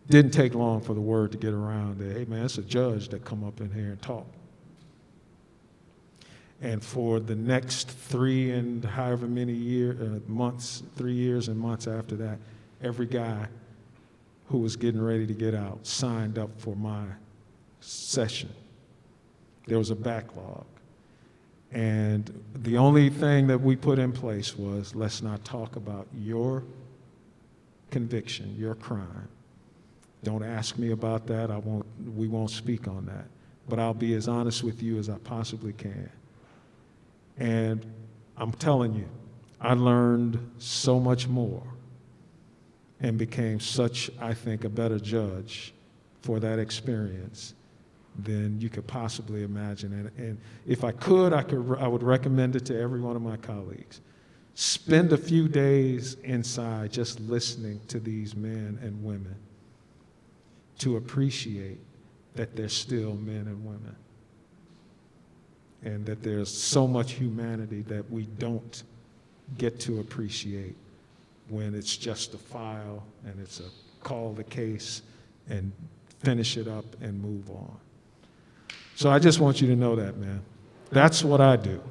Didn't take long for the word to get around that, hey man, it's a judge that come up in here and talk. And for the next 3 and however many months, 3 years and months after that, every guy who was getting ready to get out signed up for my session. There was a backlog. And the only thing that we put in place was, let's not talk about your conviction, your crime. Don't ask me about that. We won't speak on that. But I'll be as honest with you as I possibly can. And I'm telling you, I learned so much more and became such, I think, a better judge for that experience than you could possibly imagine. And if I could, I would recommend it to every one of my colleagues. Spend a few days inside just listening to these men and women to appreciate that they're still men and women, and that there's so much humanity that we don't get to appreciate when it's just a file and it's a call the case and finish it up and move on. So I just want you to know that, man. That's what I do.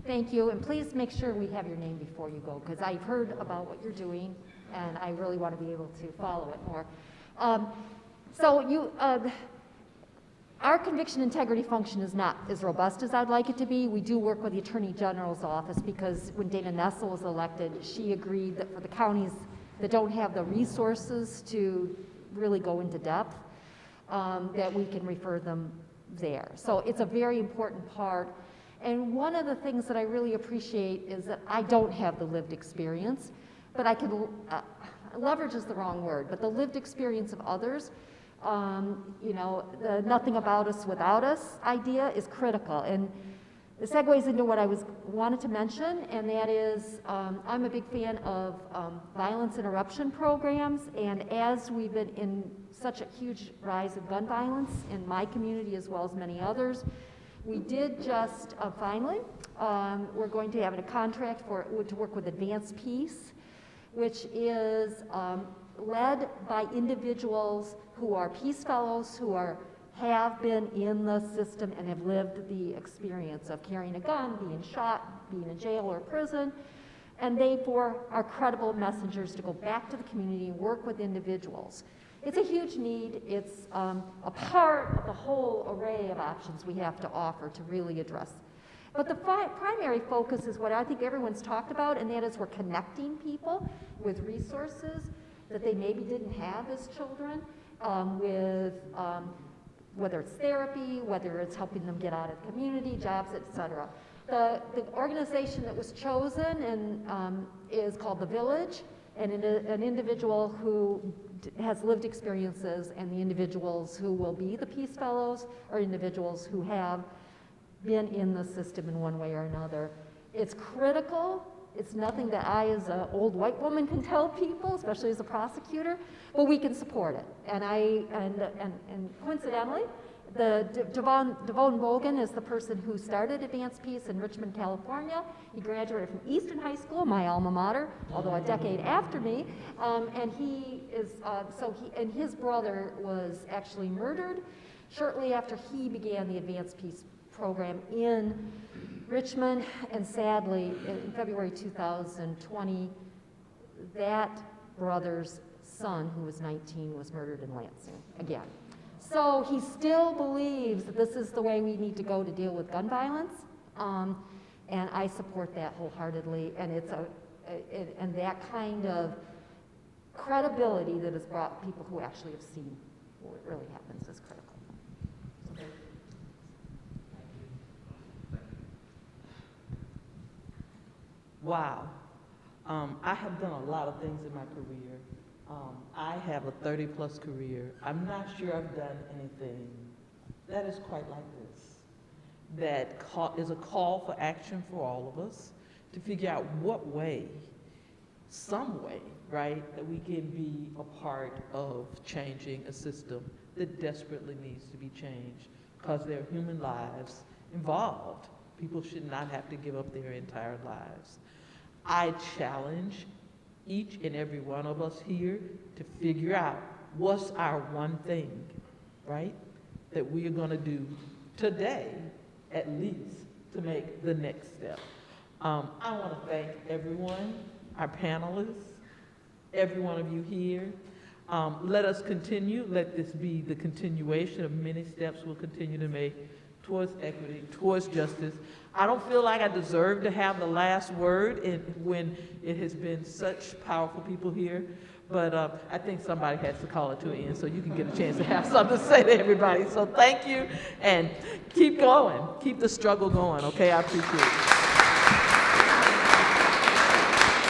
Thank you, and please make sure we have your name before you go, because I've heard about what you're doing, and I really want to be able to follow it more. Our conviction integrity function is not as robust as I'd like it to be. We do work with the Attorney General's office, because when Dana Nessel was elected, she agreed that for the counties that don't have the resources to really go into depth, that we can refer them there. So it's a very important part. And one of the things that I really appreciate is that I don't have the lived experience, but I can, leverage is the wrong word, but the lived experience of others. The nothing about us without us idea is critical. And it segues into what I wanted to mention, and that is I'm a big fan of violence interruption programs, and as we've been in such a huge rise of gun violence in my community as well as many others, we did just finally, we're going to have a contract to work with Advanced Peace, which is led by individuals who are peace fellows, who have been in the system and have lived the experience of carrying a gun, being shot, being in jail or prison, and therefore are credible messengers to go back to the community and work with individuals. It's a huge need. It's a part of the whole array of options we have to offer to really address. But the primary focus is what I think everyone's talked about, and that is we're connecting people with resources that they maybe didn't have as children, with whether it's therapy, whether it's helping them get out of the community, jobs, et cetera. The organization that was chosen is called The Village, and an individual who has lived experiences, and the individuals who will be the Peace Fellows are individuals who have been in the system in one way or another. It's critical. It's nothing that I, as an old white woman, can tell people, especially as a prosecutor, but we can support it. And coincidentally, Devon Bogan is the person who started Advanced Peace in Richmond, California. He graduated from Eastern High School, my alma mater, although a decade after me. And he is, and his brother was actually murdered shortly after he began the Advanced Peace program in Richmond, and sadly, in February 2020, that brother's son, who was 19, was murdered in Lansing again. So he still believes that this is the way we need to go to deal with gun violence, and I support that wholeheartedly. And it's and that kind of credibility that has brought people who actually have seen what really happens is critical. Wow. I have done a lot of things in my career. I have a 30-plus career. I'm not sure I've done anything that is quite like this. That is a call for action for all of us to figure out what way, some way, right, that we can be a part of changing a system that desperately needs to be changed, because there are human lives involved. People should not have to give up their entire lives. I challenge each and every one of us here to figure out what's our one thing, right, that we are going to do today, at least, to make the next step. I want to thank everyone, our panelists, every one of you here. Let us continue. Let this be the continuation of many steps we'll continue to make towards equity, towards justice. I don't feel like I deserve to have the last word when it has been such powerful people here, but I think somebody has to call it to an end so you can get a chance to have something to say to everybody. So thank you, and keep going. Keep the struggle going, okay? I appreciate it.